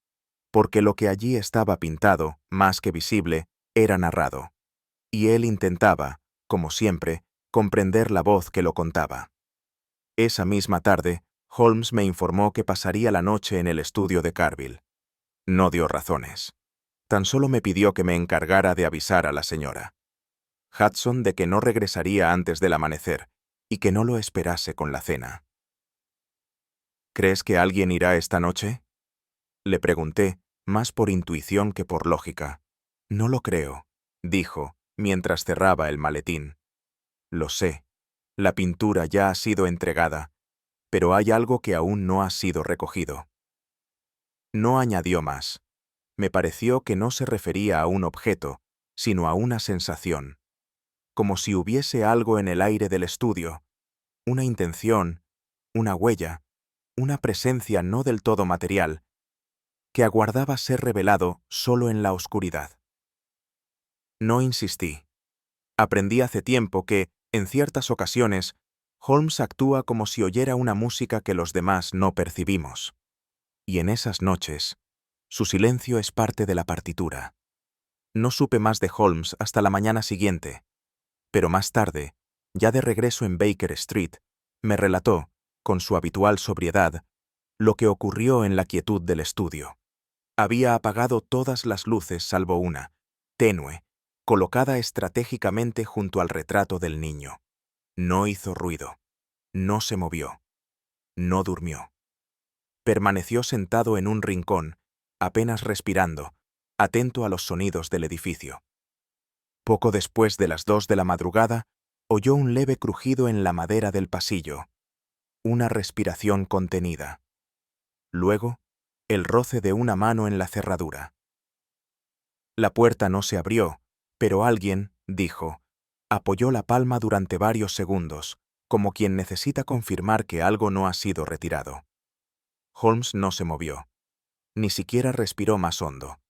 Porque lo que allí estaba pintado, más que visible, era narrado. Y él intentaba, como siempre, comprender la voz que lo contaba. Esa misma tarde, Holmes me informó que pasaría la noche en el estudio de Carville. No dio razones. Tan solo me pidió que me encargara de avisar a la señora Hudson de que no regresaría antes del amanecer y que no lo esperase con la cena. ¿Crees que alguien irá esta noche? Le pregunté, más por intuición que por lógica. No lo creo, dijo, mientras cerraba el maletín. Lo sé. La pintura ya ha sido entregada, pero hay algo que aún no ha sido recogido. No añadió más. Me pareció que no se refería a un objeto, sino a una sensación, como si hubiese algo en el aire del estudio, una intención, una huella, una presencia no del todo material, que aguardaba ser revelado solo en la oscuridad. No insistí. Aprendí hace tiempo que, en ciertas ocasiones, Holmes actúa como si oyera una música que los demás no percibimos. Y en esas noches, su silencio es parte de la partitura. No supe más de Holmes hasta la mañana siguiente, pero más tarde, ya de regreso en Baker Street, me relató, con su habitual sobriedad, lo que ocurrió en la quietud del estudio. Había apagado todas las luces salvo una, tenue, colocada estratégicamente junto al retrato del niño. No hizo ruido, no se movió, no durmió. Permaneció sentado en un rincón, apenas respirando, atento a los sonidos del edificio. Poco después de las 2 de la madrugada, oyó un leve crujido en la madera del pasillo, una respiración contenida. Luego, el roce de una mano en la cerradura. La puerta no se abrió, pero alguien, dijo, apoyó la palma durante varios segundos, como quien necesita confirmar que algo no ha sido retirado. Holmes no se movió, ni siquiera respiró más hondo,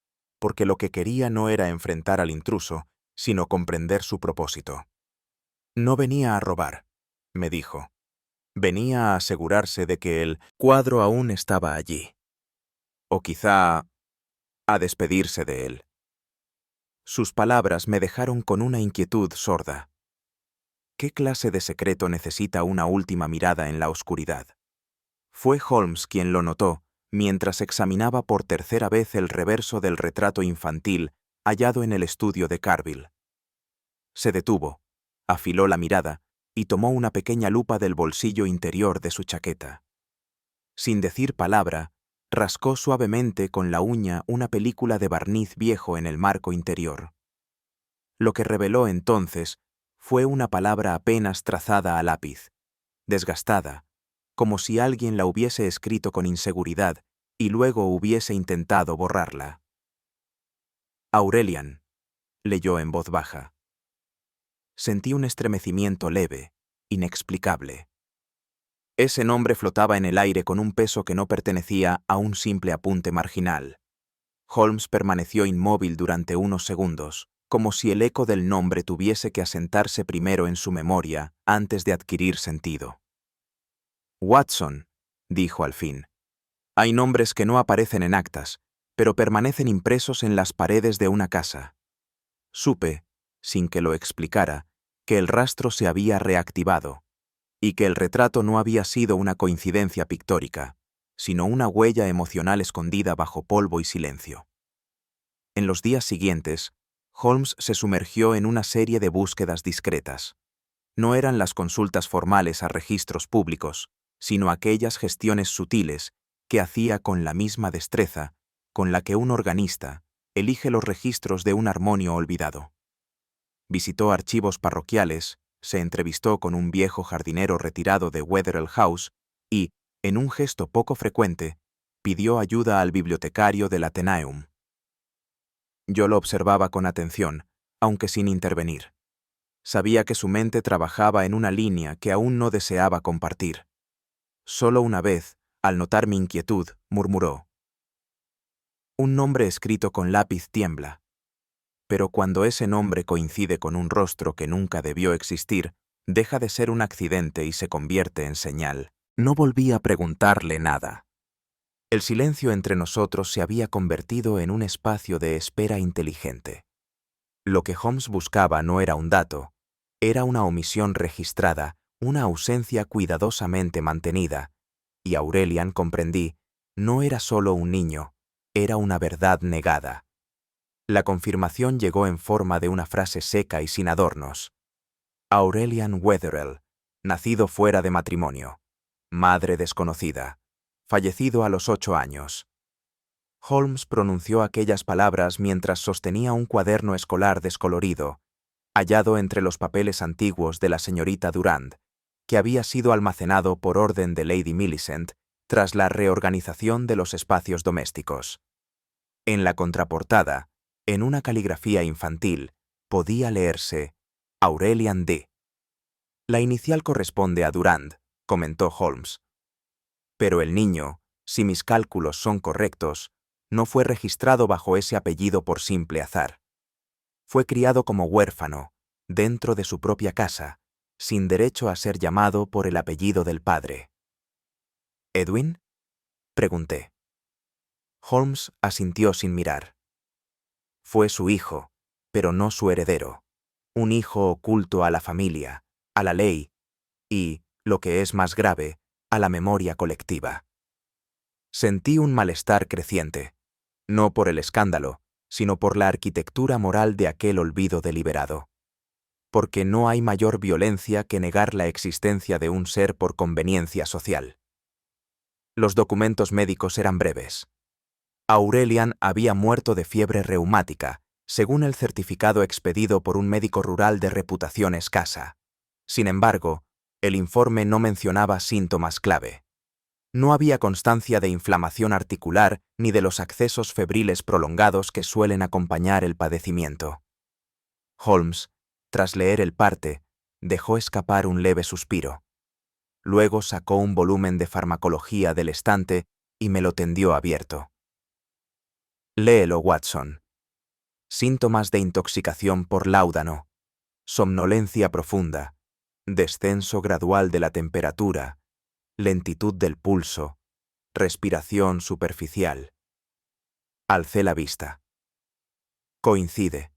porque lo que quería no era enfrentar al intruso, sino comprender su propósito. No venía a robar, me dijo. Venía a asegurarse de que el cuadro aún estaba allí. O quizá a despedirse de él. Sus palabras me dejaron con una inquietud sorda. ¿Qué clase de secreto necesita una última mirada en la oscuridad? Fue Holmes quien lo notó mientras examinaba por tercera vez el reverso del retrato infantil hallado en el estudio de Carville. Se detuvo, afiló la mirada y tomó una pequeña lupa del bolsillo interior de su chaqueta. Sin decir palabra, rascó suavemente con la uña una película de barniz viejo en el marco interior. Lo que reveló entonces fue una palabra apenas trazada a lápiz, desgastada, como si alguien la hubiese escrito con inseguridad y luego hubiese intentado borrarla. Aurelian, leyó en voz baja. Sentí un estremecimiento leve, inexplicable. Ese nombre flotaba en el aire con un peso que no pertenecía a un simple apunte marginal. Holmes permaneció inmóvil durante unos segundos, como si el eco del nombre tuviese que asentarse primero en su memoria antes de adquirir sentido. Watson, dijo al fin. Hay nombres que no aparecen en actas, pero permanecen impresos en las paredes de una casa. Supe, sin que lo explicara, que el rastro se había reactivado, y que el retrato no había sido una coincidencia pictórica, sino una huella emocional escondida bajo polvo y silencio. En los días siguientes, Holmes se sumergió en una serie de búsquedas discretas. No eran las consultas formales a registros públicos, sino aquellas gestiones sutiles que hacía con la misma destreza con la que un organista elige los registros de un armonio olvidado. Visitó archivos parroquiales, se entrevistó con un viejo jardinero retirado de Wetherell House y, en un gesto poco frecuente, pidió ayuda al bibliotecario del Athenaeum. Yo lo observaba con atención, aunque sin intervenir. Sabía que su mente trabajaba en una línea que aún no deseaba compartir. Solo una vez, al notar mi inquietud, murmuró: un nombre escrito con lápiz tiembla. Pero cuando ese nombre coincide con un rostro que nunca debió existir, deja de ser un accidente y se convierte en señal. No volví a preguntarle nada. El silencio entre nosotros se había convertido en un espacio de espera inteligente. Lo que Holmes buscaba no era un dato, era una omisión registrada, una ausencia cuidadosamente mantenida, y Aurelian, comprendí, no era solo un niño, era una verdad negada. La confirmación llegó en forma de una frase seca y sin adornos. Aurelian Wetherell, nacido fuera de matrimonio, madre desconocida, fallecido a los 8 años. Holmes pronunció aquellas palabras mientras sostenía un cuaderno escolar descolorido, hallado entre los papeles antiguos de la señorita Durand, que había sido almacenado por orden de Lady Millicent tras la reorganización de los espacios domésticos. En la contraportada, en una caligrafía infantil, podía leerse Aurelian D. La inicial corresponde a Durand, comentó Holmes. Pero el niño, si mis cálculos son correctos, no fue registrado bajo ese apellido por simple azar. Fue criado como huérfano, dentro de su propia casa, sin derecho a ser llamado por el apellido del padre. ¿Edwin?, pregunté. Holmes asintió sin mirar. Fue su hijo, pero no su heredero. Un hijo oculto a la familia, a la ley y, lo que es más grave, a la memoria colectiva. Sentí un malestar creciente, no por el escándalo, sino por la arquitectura moral de aquel olvido deliberado. Porque no hay mayor violencia que negar la existencia de un ser por conveniencia social. Los documentos médicos eran breves. Aurelian había muerto de fiebre reumática, según el certificado expedido por un médico rural de reputación escasa. Sin embargo, el informe no mencionaba síntomas clave. No había constancia de inflamación articular ni de los accesos febriles prolongados que suelen acompañar el padecimiento. Holmes, tras leer el parte, dejó escapar un leve suspiro. Luego sacó un volumen de farmacología del estante y me lo tendió abierto. Léelo, Watson. Síntomas de intoxicación por láudano, somnolencia profunda, descenso gradual de la temperatura, lentitud del pulso, respiración superficial. Alcé la vista. Coincide.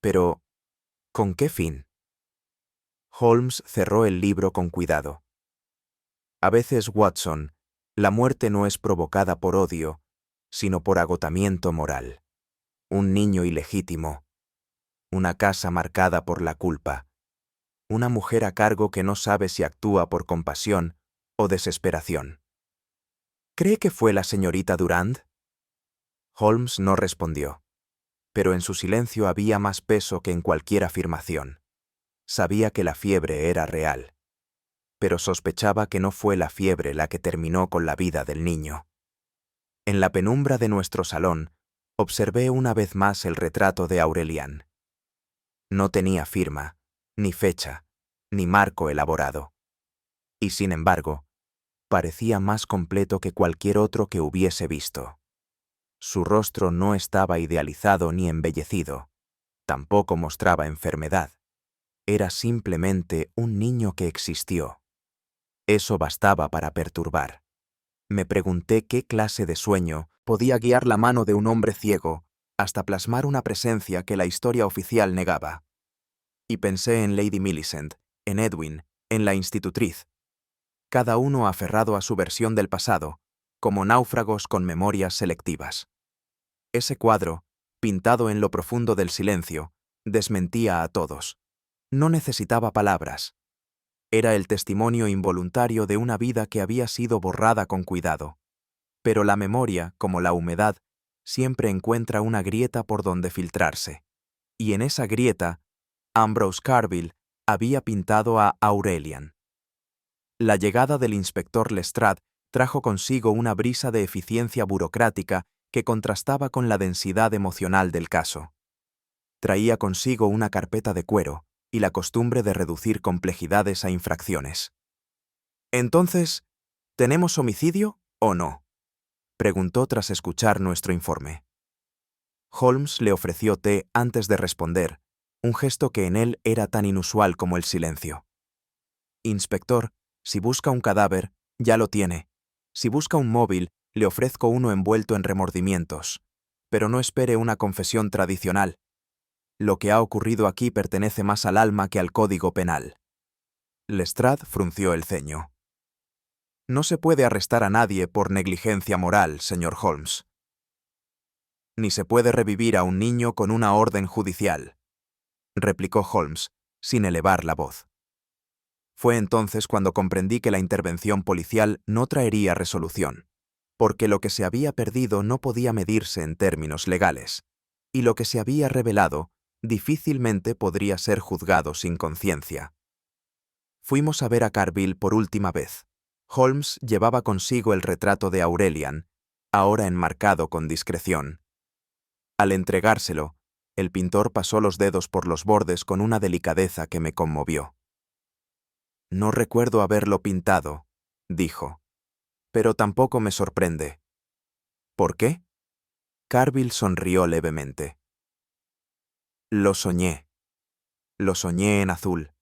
Pero, ¿con qué fin? Holmes cerró el libro con cuidado. A veces, Watson, la muerte no es provocada por odio, sino por agotamiento moral. Un niño ilegítimo, una casa marcada por la culpa, una mujer a cargo que no sabe si actúa por compasión o desesperación. ¿Cree que fue la señorita Durand? Holmes no respondió, pero en su silencio había más peso que en cualquier afirmación. Sabía que la fiebre era real, pero sospechaba que no fue la fiebre la que terminó con la vida del niño. En la penumbra de nuestro salón, observé una vez más el retrato de Aurelian. No tenía firma, ni fecha, ni marco elaborado. Y sin embargo, parecía más completo que cualquier otro que hubiese visto. Su rostro no estaba idealizado ni embellecido, tampoco mostraba enfermedad. Era simplemente un niño que existió. Eso bastaba para perturbar. Me pregunté qué clase de sueño podía guiar la mano de un hombre ciego hasta plasmar una presencia que la historia oficial negaba. Y pensé en Lady Millicent, en Edwin, en la institutriz. Cada uno aferrado a su versión del pasado, como náufragos con memorias selectivas. Ese cuadro, pintado en lo profundo del silencio, desmentía a todos. No necesitaba palabras. Era el testimonio involuntario de una vida que había sido borrada con cuidado. Pero la memoria, como la humedad, siempre encuentra una grieta por donde filtrarse. Y en esa grieta, Ambrose Carville había pintado a Aurelian. La llegada del inspector Lestrade trajo consigo una brisa de eficiencia burocrática que contrastaba con la densidad emocional del caso. Traía consigo una carpeta de cuero y la costumbre de reducir complejidades a infracciones. Entonces, ¿tenemos homicidio o no?, preguntó tras escuchar nuestro informe. Holmes le ofreció té antes de responder, un gesto que en él era tan inusual como el silencio. Inspector, si busca un cadáver, ya lo tiene. Si busca un móvil, le ofrezco uno envuelto en remordimientos. Pero no espere una confesión tradicional. Lo que ha ocurrido aquí pertenece más al alma que al código penal. Lestrade frunció el ceño. No se puede arrestar a nadie por negligencia moral, señor Holmes. Ni se puede revivir a un niño con una orden judicial, replicó Holmes, sin elevar la voz. Fue entonces cuando comprendí que la intervención policial no traería resolución. porque lo que se había perdido no podía medirse en términos legales, y lo que se había revelado difícilmente podría ser juzgado sin conciencia. Fuimos a ver a Carville por última vez. Holmes llevaba consigo el retrato de Aurelian, ahora enmarcado con discreción. Al entregárselo, el pintor pasó los dedos por los bordes con una delicadeza que me conmovió. «No recuerdo haberlo pintado», dijo, «pero tampoco me sorprende». «¿Por qué?» Carville sonrió levemente. Lo soñé en azul.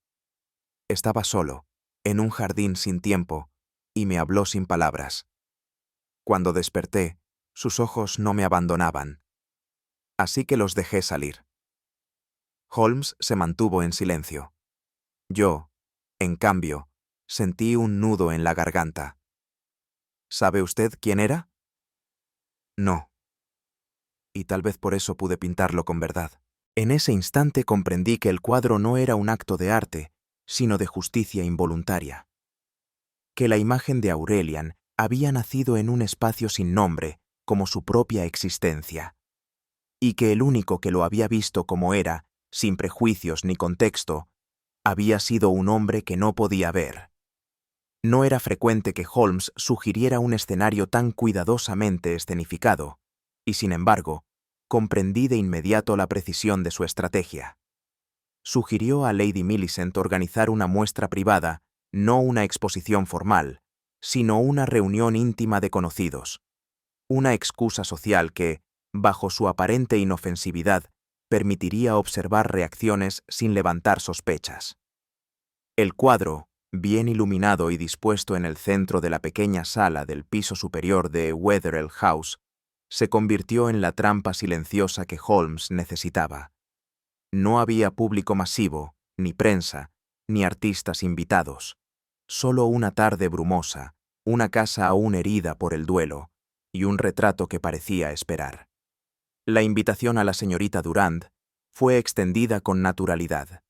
Estaba solo, en un jardín sin tiempo, y me habló sin palabras. Cuando desperté, sus ojos no me abandonaban. Así que los dejé salir. Holmes se mantuvo en silencio. Yo, en cambio, sentí un nudo en la garganta. ¿Sabe usted quién era? No. Y tal vez por eso pude pintarlo con verdad. En ese instante comprendí que el cuadro no era un acto de arte, sino de justicia involuntaria. Que la imagen de Aurelian había nacido en un espacio sin nombre, como su propia existencia, y que el único que lo había visto como era, sin prejuicios ni contexto, había sido un hombre que no podía ver. No era frecuente que Holmes sugiriera un escenario tan cuidadosamente escenificado, y sin embargo, comprendí de inmediato la precisión de su estrategia. Sugirió a Lady Millicent organizar una muestra privada, no una exposición formal, sino una reunión íntima de conocidos. Una excusa social que, bajo su aparente inofensividad, permitiría observar reacciones sin levantar sospechas. El cuadro, bien iluminado y dispuesto en el centro de la pequeña sala del piso superior de Wetherell House, se convirtió en la trampa silenciosa que Holmes necesitaba. No había público masivo, ni prensa, ni artistas invitados. Solo una tarde brumosa, una casa aún herida por el duelo, y un retrato que parecía esperar. La invitación a la señorita Durand fue extendida con naturalidad.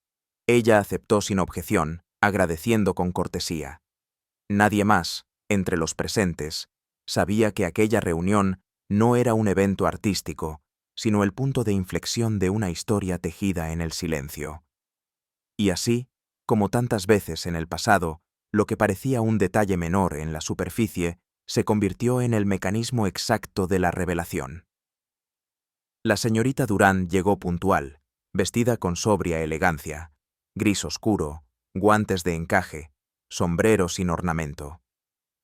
Ella aceptó sin objeción, agradeciendo con cortesía. Nadie más, entre los presentes, sabía que aquella reunión no era un evento artístico, sino el punto de inflexión de una historia tejida en el silencio. Y así, como tantas veces en el pasado, lo que parecía un detalle menor en la superficie se convirtió en el mecanismo exacto de la revelación. La señorita Durand llegó puntual, vestida con sobria elegancia, gris oscuro, guantes de encaje, sombrero sin ornamento.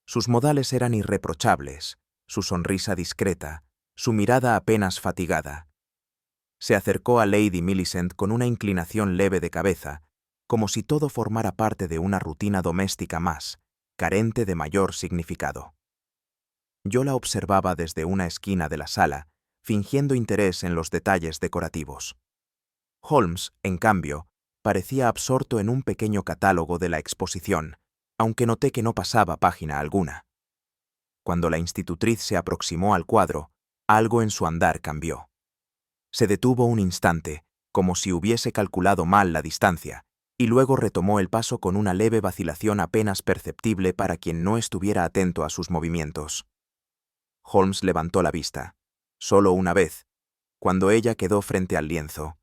Sus modales eran irreprochables, su sonrisa discreta, su mirada apenas fatigada. Se acercó a Lady Millicent con una inclinación leve de cabeza, como si todo formara parte de una rutina doméstica más, carente de mayor significado. Yo la observaba desde una esquina de la sala, fingiendo interés en los detalles decorativos. Holmes, en cambio, parecía absorto en un pequeño catálogo de la exposición, aunque noté que no pasaba página alguna. Cuando la institutriz se aproximó al cuadro, algo en su andar cambió. Se detuvo un instante, como si hubiese calculado mal la distancia, y luego retomó el paso con una leve vacilación apenas perceptible para quien no estuviera atento a sus movimientos. Holmes levantó la vista, solo una vez, cuando ella quedó frente al lienzo.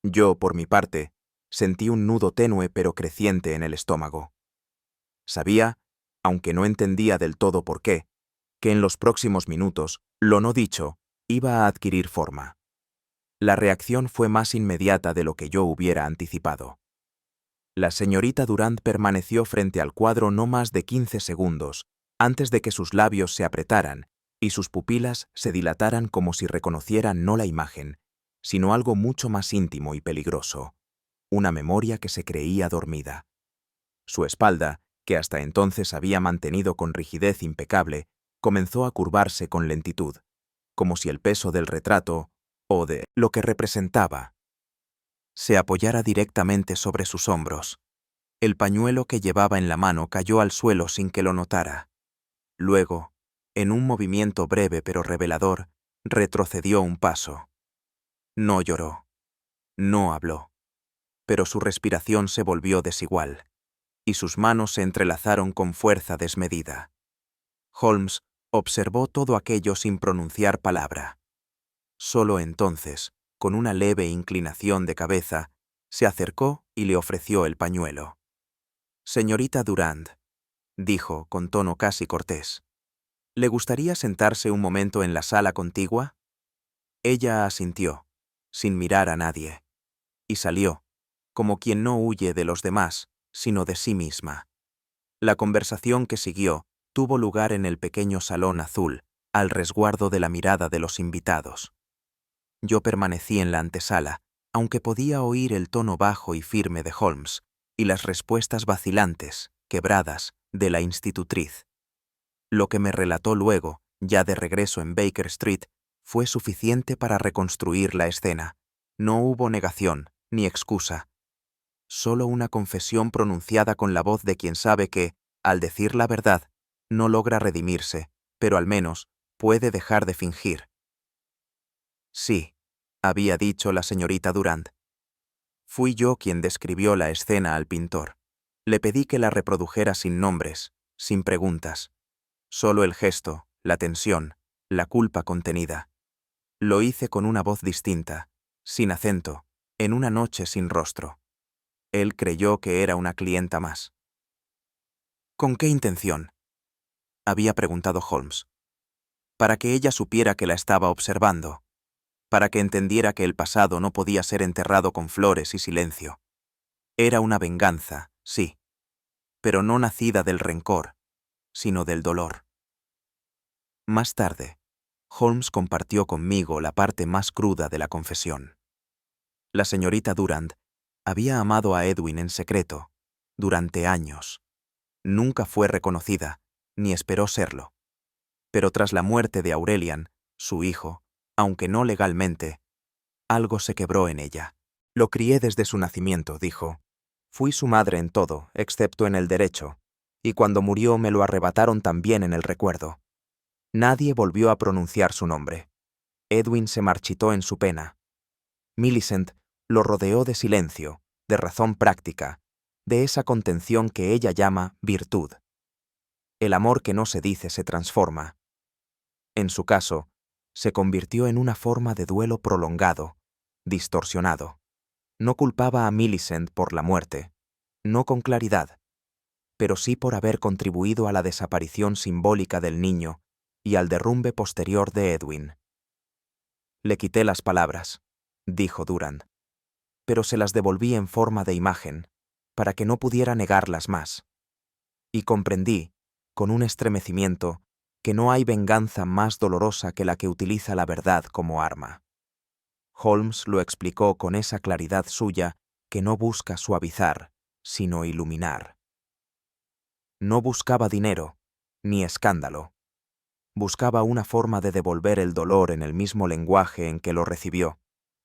Yo, por mi parte, sentí un nudo tenue pero creciente en el estómago. Sabía, aunque no entendía del todo por qué, que en los próximos minutos, lo no dicho, iba a adquirir forma. La reacción fue más inmediata de lo que yo hubiera anticipado. La señorita Durand permaneció frente al cuadro no más de 15 segundos, antes de que sus labios se apretaran y sus pupilas se dilataran como si reconocieran no la imagen, sino algo mucho más íntimo y peligroso, una memoria que se creía dormida. Su espalda, que hasta entonces había mantenido con rigidez impecable, comenzó a curvarse con lentitud, como si el peso del retrato, o de lo que representaba, se apoyara directamente sobre sus hombros. El pañuelo que llevaba en la mano cayó al suelo sin que lo notara. Luego, en un movimiento breve pero revelador, retrocedió un paso. No lloró, no habló, pero su respiración se volvió desigual, y sus manos se entrelazaron con fuerza desmedida. Holmes Observó todo aquello sin pronunciar palabra. Solo entonces, con una leve inclinación de cabeza, se acercó y le ofreció el pañuelo. «Señorita Durand», dijo con tono casi cortés, «¿le gustaría sentarse un momento en la sala contigua?» Ella asintió, sin mirar a nadie, y salió, como quien no huye de los demás, sino de sí misma. La conversación que siguió tuvo lugar en el pequeño salón azul, al resguardo de la mirada de los invitados. Yo permanecí en la antesala, aunque podía oír el tono bajo y firme de Holmes y las respuestas vacilantes, quebradas, de la institutriz. Lo que me relató luego, ya de regreso en Baker Street, fue suficiente para reconstruir la escena. No hubo negación, ni excusa. Solo una confesión pronunciada con la voz de quien sabe que, al decir la verdad, no logra redimirse, pero al menos puede dejar de fingir. Sí, había dicho la señorita Durand. Fui yo quien describió la escena al pintor. Le pedí que la reprodujera sin nombres, sin preguntas. Solo el gesto, la tensión, la culpa contenida. Lo hice con una voz distinta, sin acento, en una noche sin rostro. Él creyó que era una clienta más. ¿Con qué intención?, había preguntado Holmes. Para que ella supiera que la estaba observando, para que entendiera que el pasado no podía ser enterrado con flores y silencio. Era una venganza, sí, pero no nacida del rencor, sino del dolor. Más tarde, Holmes compartió conmigo la parte más cruda de la confesión. La señorita Durand había amado a Edwin en secreto, durante años. Nunca fue reconocida, ni esperó serlo. Pero tras la muerte de Aurelian, su hijo, aunque no legalmente, algo se quebró en ella. Lo crié desde su nacimiento, dijo. Fui su madre en todo, excepto en el derecho, y cuando murió me lo arrebataron también en el recuerdo. Nadie volvió a pronunciar su nombre. Edwin se marchitó en su pena. Millicent lo rodeó de silencio, de razón práctica, de esa contención que ella llama virtud. El amor que no se dice se transforma. En su caso, se convirtió en una forma de duelo prolongado, distorsionado. No culpaba a Millicent por la muerte, no con claridad, pero sí por haber contribuido a la desaparición simbólica del niño y al derrumbe posterior de Edwin. Le quité las palabras, dijo Durand, pero se las devolví en forma de imagen, para que no pudiera negarlas más. Y comprendí, con un estremecimiento, que no hay venganza más dolorosa que la que utiliza la verdad como arma. Holmes lo explicó con esa claridad suya que no busca suavizar, sino iluminar. No buscaba dinero, ni escándalo. Buscaba una forma de devolver el dolor en el mismo lenguaje en que lo recibió,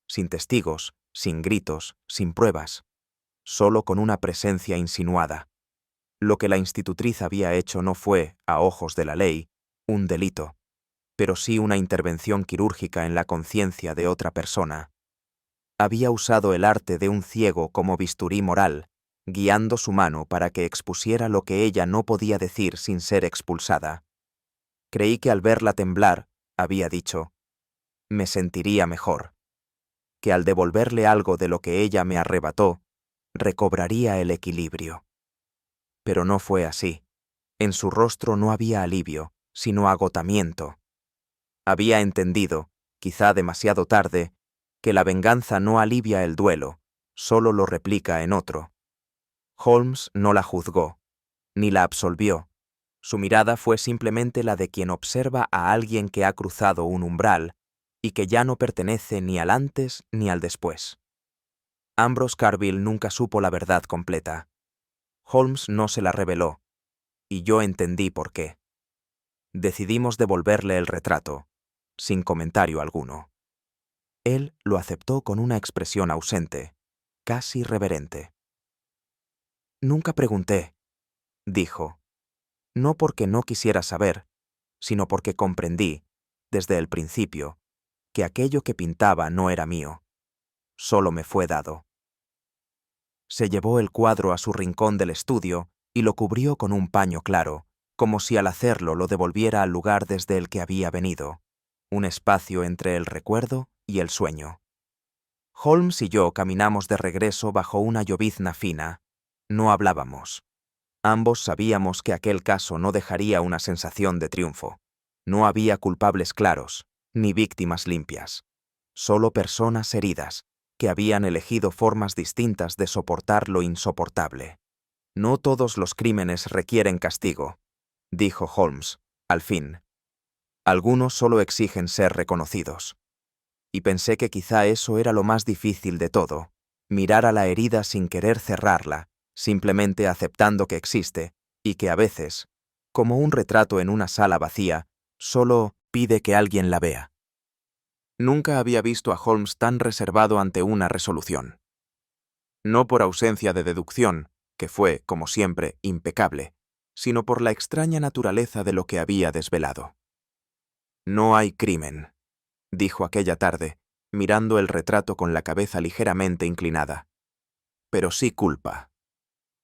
sin testigos, sin gritos, sin pruebas, solo con una presencia insinuada. Lo que la institutriz había hecho no fue, a ojos de la ley, un delito, pero sí una intervención quirúrgica en la conciencia de otra persona. Había usado el arte de un ciego como bisturí moral, guiando su mano para que expusiera lo que ella no podía decir sin ser expulsada. Creí que al verla temblar, había dicho, me sentiría mejor, que al devolverle algo de lo que ella me arrebató, recobraría el equilibrio. Pero no fue así. En su rostro no había alivio, sino agotamiento. Había entendido, quizá demasiado tarde, que la venganza no alivia el duelo, solo lo replica en otro. Holmes no la juzgó, ni la absolvió. Su mirada fue simplemente la de quien observa a alguien que ha cruzado un umbral y que ya no pertenece ni al antes ni al después. Ambrose Carville nunca supo la verdad completa. Holmes no se la reveló, y yo entendí por qué. Decidimos devolverle el retrato, sin comentario alguno. Él lo aceptó con una expresión ausente, casi reverente. Nunca pregunté, dijo, no porque no quisiera saber, sino porque comprendí, desde el principio, que aquello que pintaba no era mío, solo me fue dado. Se llevó el cuadro a su rincón del estudio y lo cubrió con un paño claro, como si al hacerlo lo devolviera al lugar desde el que había venido, un espacio entre el recuerdo y el sueño. Holmes y yo caminamos de regreso bajo una llovizna fina. No hablábamos. Ambos sabíamos que aquel caso no dejaría una sensación de triunfo. No había culpables claros, ni víctimas limpias. Solo personas heridas, que habían elegido formas distintas de soportar lo insoportable. No todos los crímenes requieren castigo, dijo Holmes, al fin. Algunos solo exigen ser reconocidos. Y pensé que quizá eso era lo más difícil de todo, mirar a la herida sin querer cerrarla, simplemente aceptando que existe, y que a veces, como un retrato en una sala vacía, solo pide que alguien la vea. Nunca había visto a Holmes tan reservado ante una resolución. No por ausencia de deducción, que fue, como siempre, impecable, sino por la extraña naturaleza de lo que había desvelado. No hay crimen, dijo aquella tarde, mirando el retrato con la cabeza ligeramente inclinada. Pero sí culpa.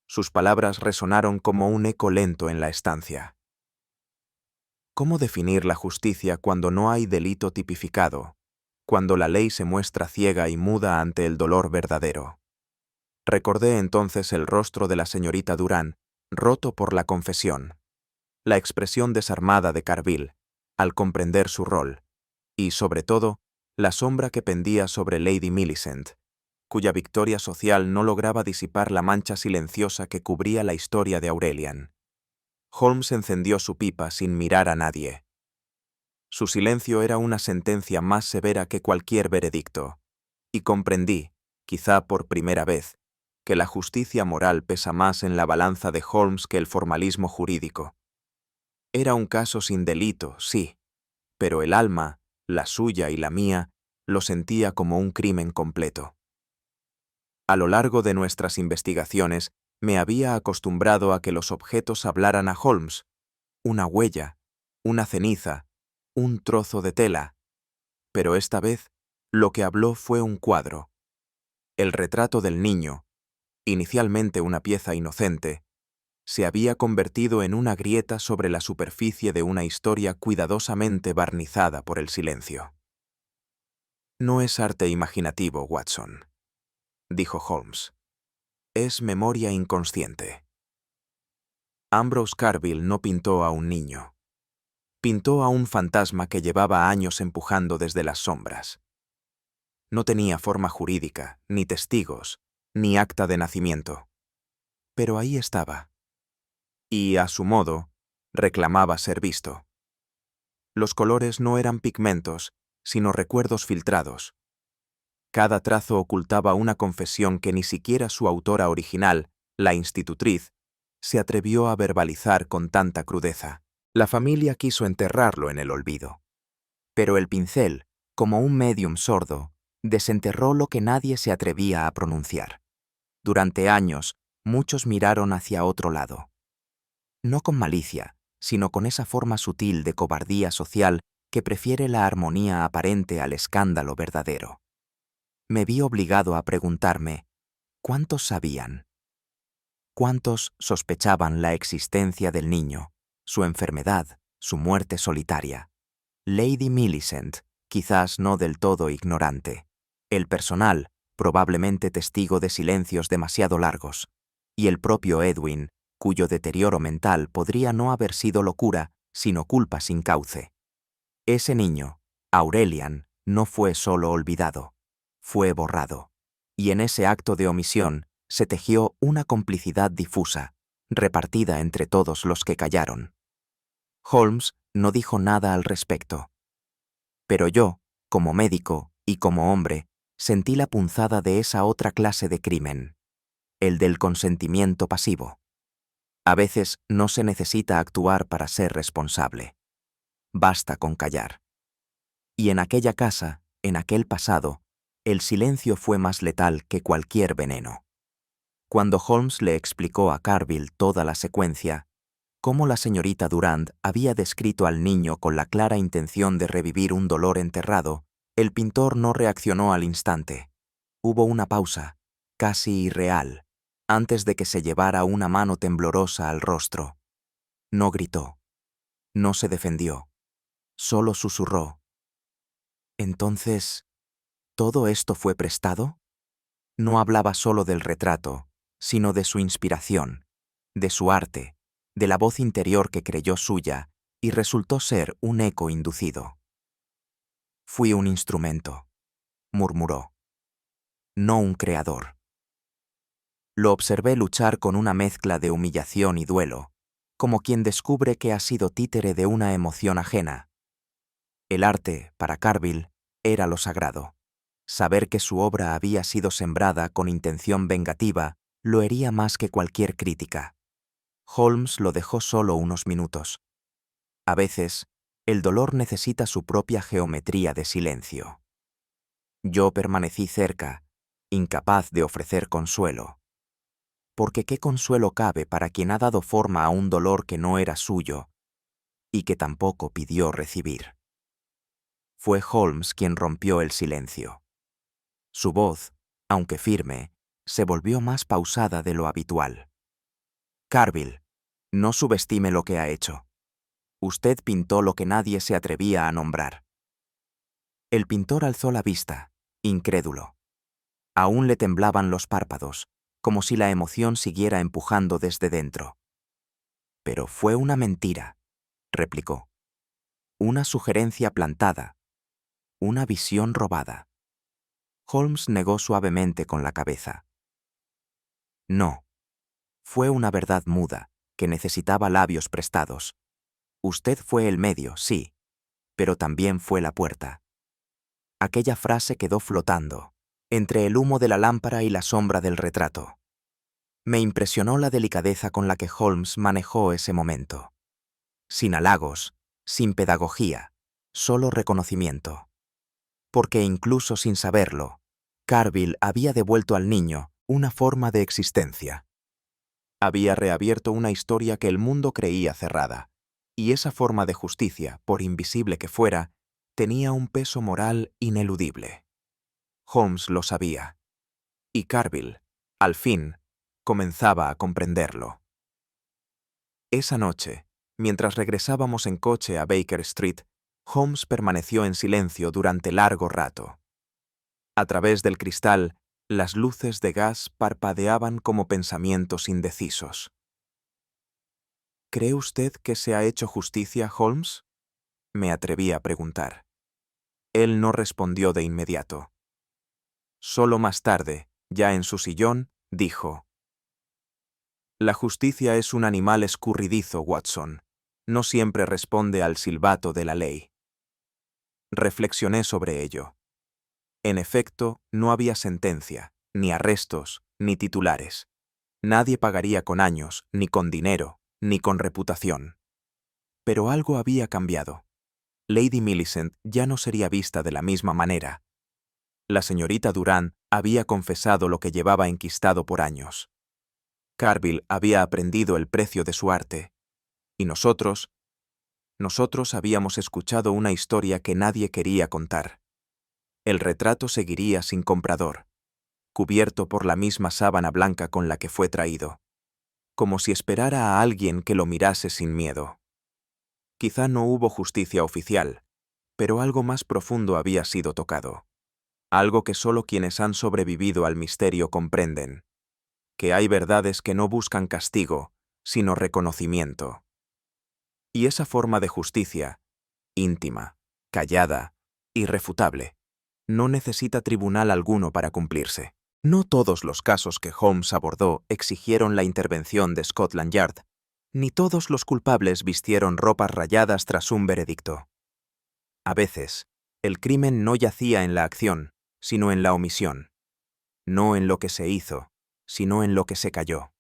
Sus palabras resonaron como un eco lento en la estancia. ¿Cómo definir la justicia cuando no hay delito tipificado, cuando la ley se muestra ciega y muda ante el dolor verdadero? Recordé entonces el rostro de la señorita Durán, roto por la confesión, la expresión desarmada de Carville, al comprender su rol, y, sobre todo, la sombra que pendía sobre Lady Millicent, cuya victoria social no lograba disipar la mancha silenciosa que cubría la historia de Aurelian. Holmes encendió su pipa sin mirar a nadie. Su silencio era una sentencia más severa que cualquier veredicto, y comprendí, quizá por primera vez, que la justicia moral pesa más en la balanza de Holmes que el formalismo jurídico. Era un caso sin delito, sí, pero el alma, la suya y la mía, lo sentía como un crimen completo. A lo largo de nuestras investigaciones, me había acostumbrado a que los objetos hablaran a Holmes, una huella, una ceniza, un trozo de tela, pero esta vez lo que habló fue un cuadro. El retrato del niño, inicialmente una pieza inocente, se había convertido en una grieta sobre la superficie de una historia cuidadosamente barnizada por el silencio. No es arte imaginativo, Watson, dijo Holmes. Es memoria inconsciente. Ambrose Carville no pintó a un niño. Pintó a un fantasma que llevaba años empujando desde las sombras. No tenía forma jurídica, ni testigos, ni acta de nacimiento. Pero ahí estaba. Y, a su modo, reclamaba ser visto. Los colores no eran pigmentos, sino recuerdos filtrados. Cada trazo ocultaba una confesión que ni siquiera su autora original, la institutriz, se atrevió a verbalizar con tanta crudeza. La familia quiso enterrarlo en el olvido. Pero el pincel, como un médium sordo, desenterró lo que nadie se atrevía a pronunciar. Durante años, muchos miraron hacia otro lado. No con malicia, sino con esa forma sutil de cobardía social que prefiere la armonía aparente al escándalo verdadero. Me vi obligado a preguntarme, ¿cuántos sabían? ¿Cuántos sospechaban la existencia del niño, su enfermedad, su muerte solitaria? Lady Millicent, quizás no del todo ignorante. El personal, probablemente testigo de silencios demasiado largos. Y el propio Edwin, cuyo deterioro mental podría no haber sido locura, sino culpa sin cauce. Ese niño, Aurelian, no fue solo olvidado, fue borrado. Y en ese acto de omisión se tejió una complicidad difusa, repartida entre todos los que callaron. Holmes no dijo nada al respecto. Pero yo, como médico y como hombre, sentí la punzada de esa otra clase de crimen, el del consentimiento pasivo. A veces no se necesita actuar para ser responsable. Basta con callar. Y en aquella casa, en aquel pasado, el silencio fue más letal que cualquier veneno. Cuando Holmes le explicó a Carville toda la secuencia, cómo la señorita Durand había descrito al niño con la clara intención de revivir un dolor enterrado, el pintor no reaccionó al instante. Hubo una pausa, casi irreal, antes de que se llevara una mano temblorosa al rostro. No gritó. No se defendió. Solo susurró. Entonces, ¿todo esto fue prestado? No hablaba solo del retrato, sino de su inspiración, de su arte, de la voz interior que creyó suya y resultó ser un eco inducido. Fui un instrumento, murmuró, no un creador. Lo observé luchar con una mezcla de humillación y duelo, como quien descubre que ha sido títere de una emoción ajena. El arte, para Carville, era lo sagrado. Saber que su obra había sido sembrada con intención vengativa lo hería más que cualquier crítica. Holmes lo dejó solo unos minutos. A veces, el dolor necesita su propia geometría de silencio. Yo permanecí cerca, incapaz de ofrecer consuelo. Porque ¿qué consuelo cabe para quien ha dado forma a un dolor que no era suyo y que tampoco pidió recibir? Fue Holmes quien rompió el silencio. Su voz, aunque firme, se volvió más pausada de lo habitual. Carville, no subestime lo que ha hecho. Usted pintó lo que nadie se atrevía a nombrar. El pintor alzó la vista, incrédulo. Aún le temblaban los párpados, como si la emoción siguiera empujando desde dentro. Pero fue una mentira, replicó. Una sugerencia plantada. Una visión robada. Holmes negó suavemente con la cabeza. No. Fue una verdad muda, que necesitaba labios prestados. Usted fue el medio, sí, pero también fue la puerta. Aquella frase quedó flotando, entre el humo de la lámpara y la sombra del retrato. Me impresionó la delicadeza con la que Holmes manejó ese momento. Sin halagos, sin pedagogía, solo reconocimiento. Porque incluso sin saberlo, Carville había devuelto al niño una forma de existencia. Había reabierto una historia que el mundo creía cerrada, y esa forma de justicia, por invisible que fuera, tenía un peso moral ineludible. Holmes lo sabía, y Carville, al fin, comenzaba a comprenderlo. Esa noche, mientras regresábamos en coche a Baker Street, Holmes permaneció en silencio durante largo rato. A través del cristal, las luces de gas parpadeaban como pensamientos indecisos. ¿Cree usted que se ha hecho justicia, Holmes?, me atreví a preguntar. Él no respondió de inmediato. Solo más tarde, ya en su sillón, dijo: La justicia es un animal escurridizo, Watson. No siempre responde al silbato de la ley. Reflexioné sobre ello. En efecto, no había sentencia, ni arrestos, ni titulares. Nadie pagaría con años, ni con dinero, ni con reputación. Pero algo había cambiado. Lady Millicent ya no sería vista de la misma manera. La señorita Durand había confesado lo que llevaba enquistado por años. Carville había aprendido el precio de su arte. Y nosotros habíamos escuchado una historia que nadie quería contar. El retrato seguiría sin comprador, cubierto por la misma sábana blanca con la que fue traído, como si esperara a alguien que lo mirase sin miedo. Quizá no hubo justicia oficial, pero algo más profundo había sido tocado. Algo que solo quienes han sobrevivido al misterio comprenden. Que hay verdades que no buscan castigo, sino reconocimiento. Y esa forma de justicia, íntima, callada, irrefutable, no necesita tribunal alguno para cumplirse. No todos los casos que Holmes abordó exigieron la intervención de Scotland Yard, ni todos los culpables vistieron ropas rayadas tras un veredicto. A veces, el crimen no yacía en la acción, sino en la omisión. No en lo que se hizo, sino en lo que se calló.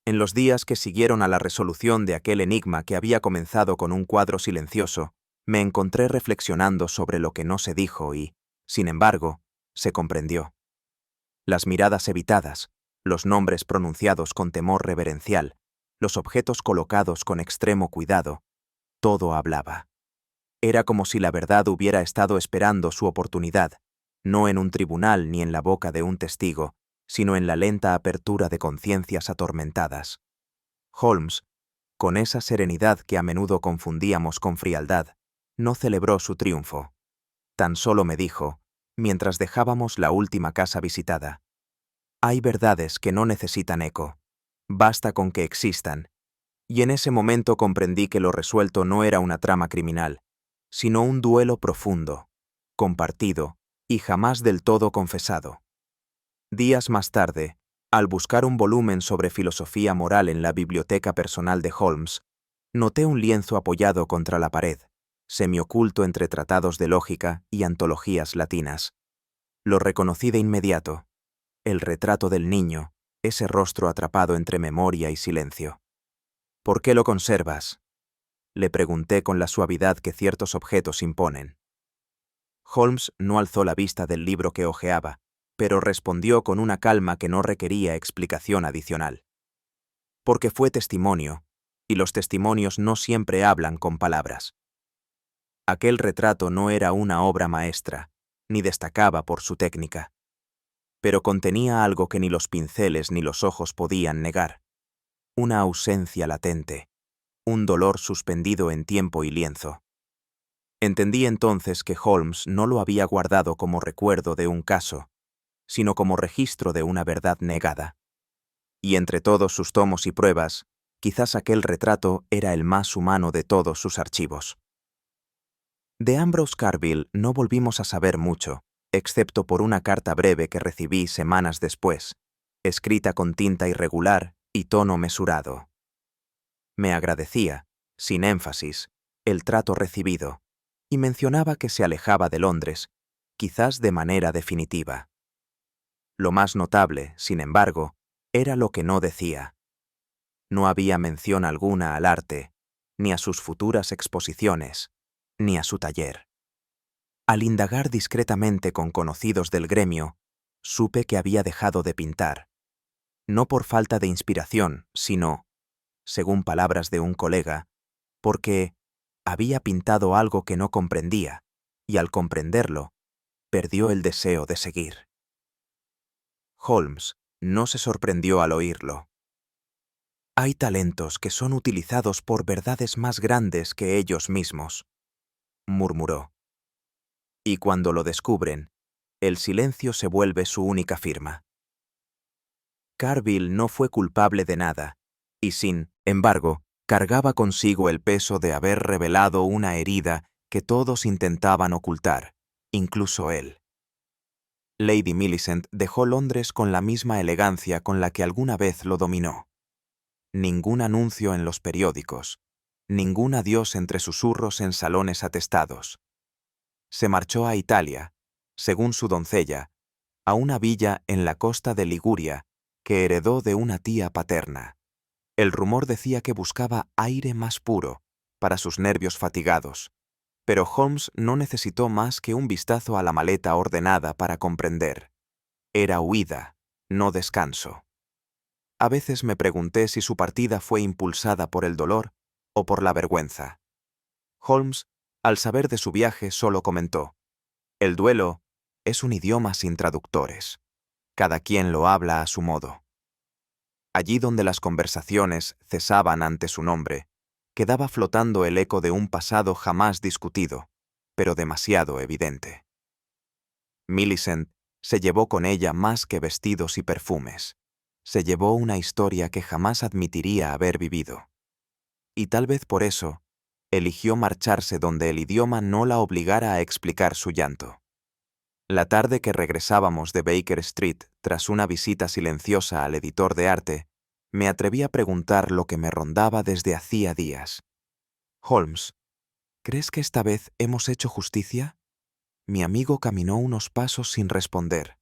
En los días que siguieron a la resolución de aquel enigma que había comenzado con un cuadro silencioso, me encontré reflexionando sobre lo que no se dijo y, sin embargo, se comprendió. Las miradas evitadas, los nombres pronunciados con temor reverencial, los objetos colocados con extremo cuidado, todo hablaba. Era como si la verdad hubiera estado esperando su oportunidad, no en un tribunal ni en la boca de un testigo, sino en la lenta apertura de conciencias atormentadas. Holmes, Con esa serenidad que a menudo confundíamos con frialdad, no celebró su triunfo. Tan solo me dijo, mientras dejábamos la última casa visitada: hay verdades que no necesitan eco. Basta con que existan. Y en ese momento comprendí que lo resuelto no era una trama criminal, sino un duelo profundo, compartido y jamás del todo confesado. Días más tarde, al buscar un volumen sobre filosofía moral en la biblioteca personal de Holmes, noté un lienzo apoyado contra la pared, semioculto entre tratados de lógica y antologías latinas. Lo reconocí de inmediato: el retrato del niño, ese rostro atrapado entre memoria y silencio. ¿Por qué lo conservas?, le pregunté con la suavidad que ciertos objetos imponen. Holmes no alzó la vista del libro que hojeaba, pero respondió con una calma que no requería explicación adicional. Porque fue testimonio, y los testimonios no siempre hablan con palabras. Aquel retrato no era una obra maestra, ni destacaba por su técnica, pero contenía algo que ni los pinceles ni los ojos podían negar: una ausencia latente, un dolor suspendido en tiempo y lienzo. Entendí entonces que Holmes no lo había guardado como recuerdo de un caso, sino como registro de una verdad negada. Y entre todos sus tomos y pruebas, quizás aquel retrato era el más humano de todos sus archivos. De Ambrose Carville no volvimos a saber mucho, excepto por una carta breve que recibí semanas después, escrita con tinta irregular y tono mesurado. Me agradecía, sin énfasis, el trato recibido, y mencionaba que se alejaba de Londres, quizás de manera definitiva. Lo más notable, sin embargo, era lo que no decía. No había mención alguna al arte, ni a sus futuras exposiciones, ni a su taller. Al indagar discretamente con conocidos del gremio, supe que había dejado de pintar, no por falta de inspiración, sino, según palabras de un colega, porque había pintado algo que no comprendía, y al comprenderlo, perdió el deseo de seguir. Holmes no se sorprendió al oírlo. Hay talentos que son utilizados por verdades más grandes que ellos mismos, murmuró. Y cuando lo descubren, el silencio se vuelve su única firma. Carville no fue culpable de nada, y sin embargo, cargaba consigo el peso de haber revelado una herida que todos intentaban ocultar, incluso él. Lady Millicent dejó Londres con la misma elegancia con la que alguna vez lo dominó. Ningún anuncio en los periódicos, ningún adiós entre susurros en salones atestados. Se marchó a Italia, según su doncella, a una villa en la costa de Liguria que heredó de una tía paterna. El rumor decía que buscaba aire más puro para sus nervios fatigados, pero Holmes no necesitó más que un vistazo a la maleta ordenada para comprender. Era huida, no descanso. A veces me pregunté si su partida fue impulsada por el dolor o por la vergüenza. Holmes, al saber de su viaje, solo comentó: el duelo es un idioma sin traductores. Cada quien lo habla a su modo. Allí donde las conversaciones cesaban ante su nombre, quedaba flotando el eco de un pasado jamás discutido, pero demasiado evidente. Millicent se llevó con ella más que vestidos y perfumes. Se llevó una historia que jamás admitiría haber vivido. Y tal vez por eso, eligió marcharse donde el idioma no la obligara a explicar su llanto. La tarde que regresábamos de Baker Street tras una visita silenciosa al editor de arte, me atreví a preguntar lo que me rondaba desde hacía días. Holmes, ¿crees que esta vez hemos hecho justicia? Mi amigo caminó unos pasos sin responder.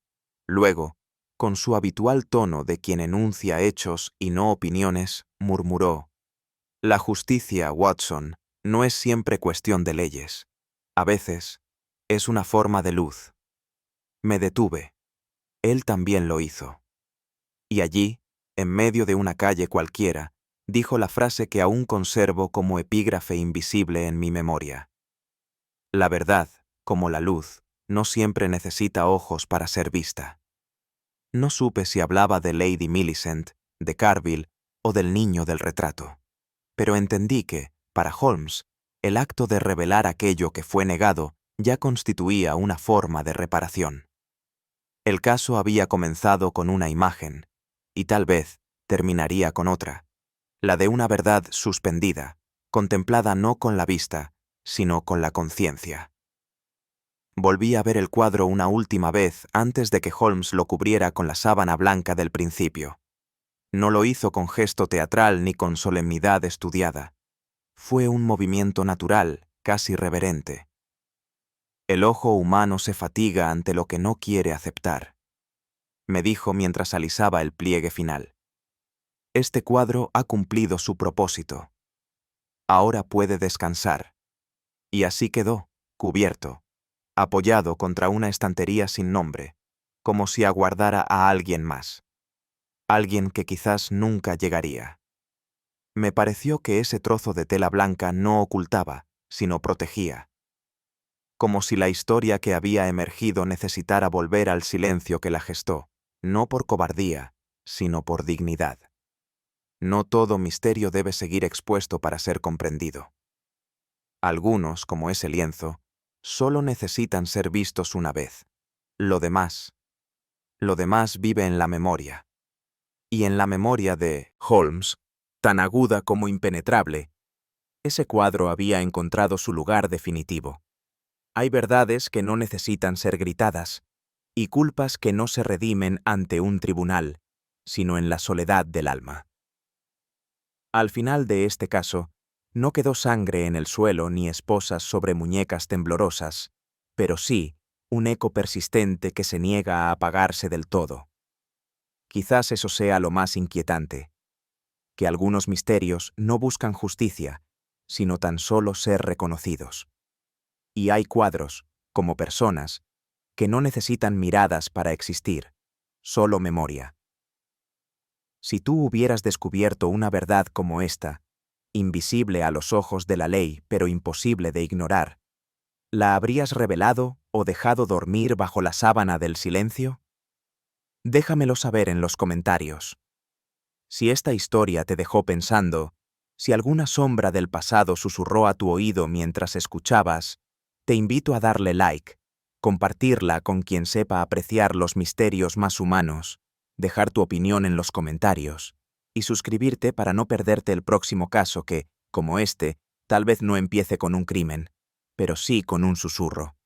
Luego, con su habitual tono de quien enuncia hechos y no opiniones, murmuró: la justicia, Watson, no es siempre cuestión de leyes. A veces, es una forma de luz. Me detuve. Él también lo hizo. Y allí, en medio de una calle cualquiera, dijo la frase que aún conservo como epígrafe invisible en mi memoria. La verdad, como la luz, no siempre necesita ojos para ser vista. No supe si hablaba de Lady Millicent, de Carville o del niño del retrato. pero entendí que, para Holmes, el acto de revelar aquello que fue negado ya constituía una forma de reparación. El caso había comenzado con una imagen, y tal vez terminaría con otra, la de una verdad suspendida, contemplada no con la vista, sino con la conciencia. Volví a ver el cuadro una última vez antes de que Holmes lo cubriera con la sábana blanca del principio. No lo hizo con gesto teatral ni con solemnidad estudiada. Fue un movimiento natural, casi reverente. El ojo humano se fatiga ante lo que no quiere aceptar, me dijo mientras alisaba el pliegue final. Este cuadro ha cumplido su propósito. Ahora puede descansar. Y así quedó, cubierto, apoyado contra una estantería sin nombre, como si aguardara a alguien más. Alguien que quizás nunca llegaría. Me pareció que ese trozo de tela blanca no ocultaba, sino protegía. Como si la historia que había emergido necesitara volver al silencio que la gestó, no por cobardía, sino por dignidad. No todo misterio debe seguir expuesto para ser comprendido. Algunos, como ese lienzo, solo necesitan ser vistos una vez. Lo demás vive en la memoria. Y en la memoria de Holmes, tan aguda como impenetrable, ese cuadro había encontrado su lugar definitivo. Hay verdades que no necesitan ser gritadas, y culpas que no se redimen ante un tribunal, sino en la soledad del alma. Al final de este caso, no quedó sangre en el suelo ni esposas sobre muñecas temblorosas, pero sí un eco persistente que se niega a apagarse del todo. Quizás eso sea lo más inquietante, que algunos misterios no buscan justicia, sino tan solo ser reconocidos. Y hay cuadros, como personas, que no necesitan miradas para existir, solo memoria. Si tú hubieras descubierto una verdad como esta, invisible a los ojos de la ley pero imposible de ignorar, ¿la habrías revelado o dejado dormir bajo la sábana del silencio? Déjamelo saber en los comentarios. Si esta historia te dejó pensando, si alguna sombra del pasado susurró a tu oído mientras escuchabas, te invito a darle like, compartirla con quien sepa apreciar los misterios más humanos, dejar tu opinión en los comentarios y suscribirte para no perderte el próximo caso que, como este, tal vez no empiece con un crimen, pero sí con un susurro.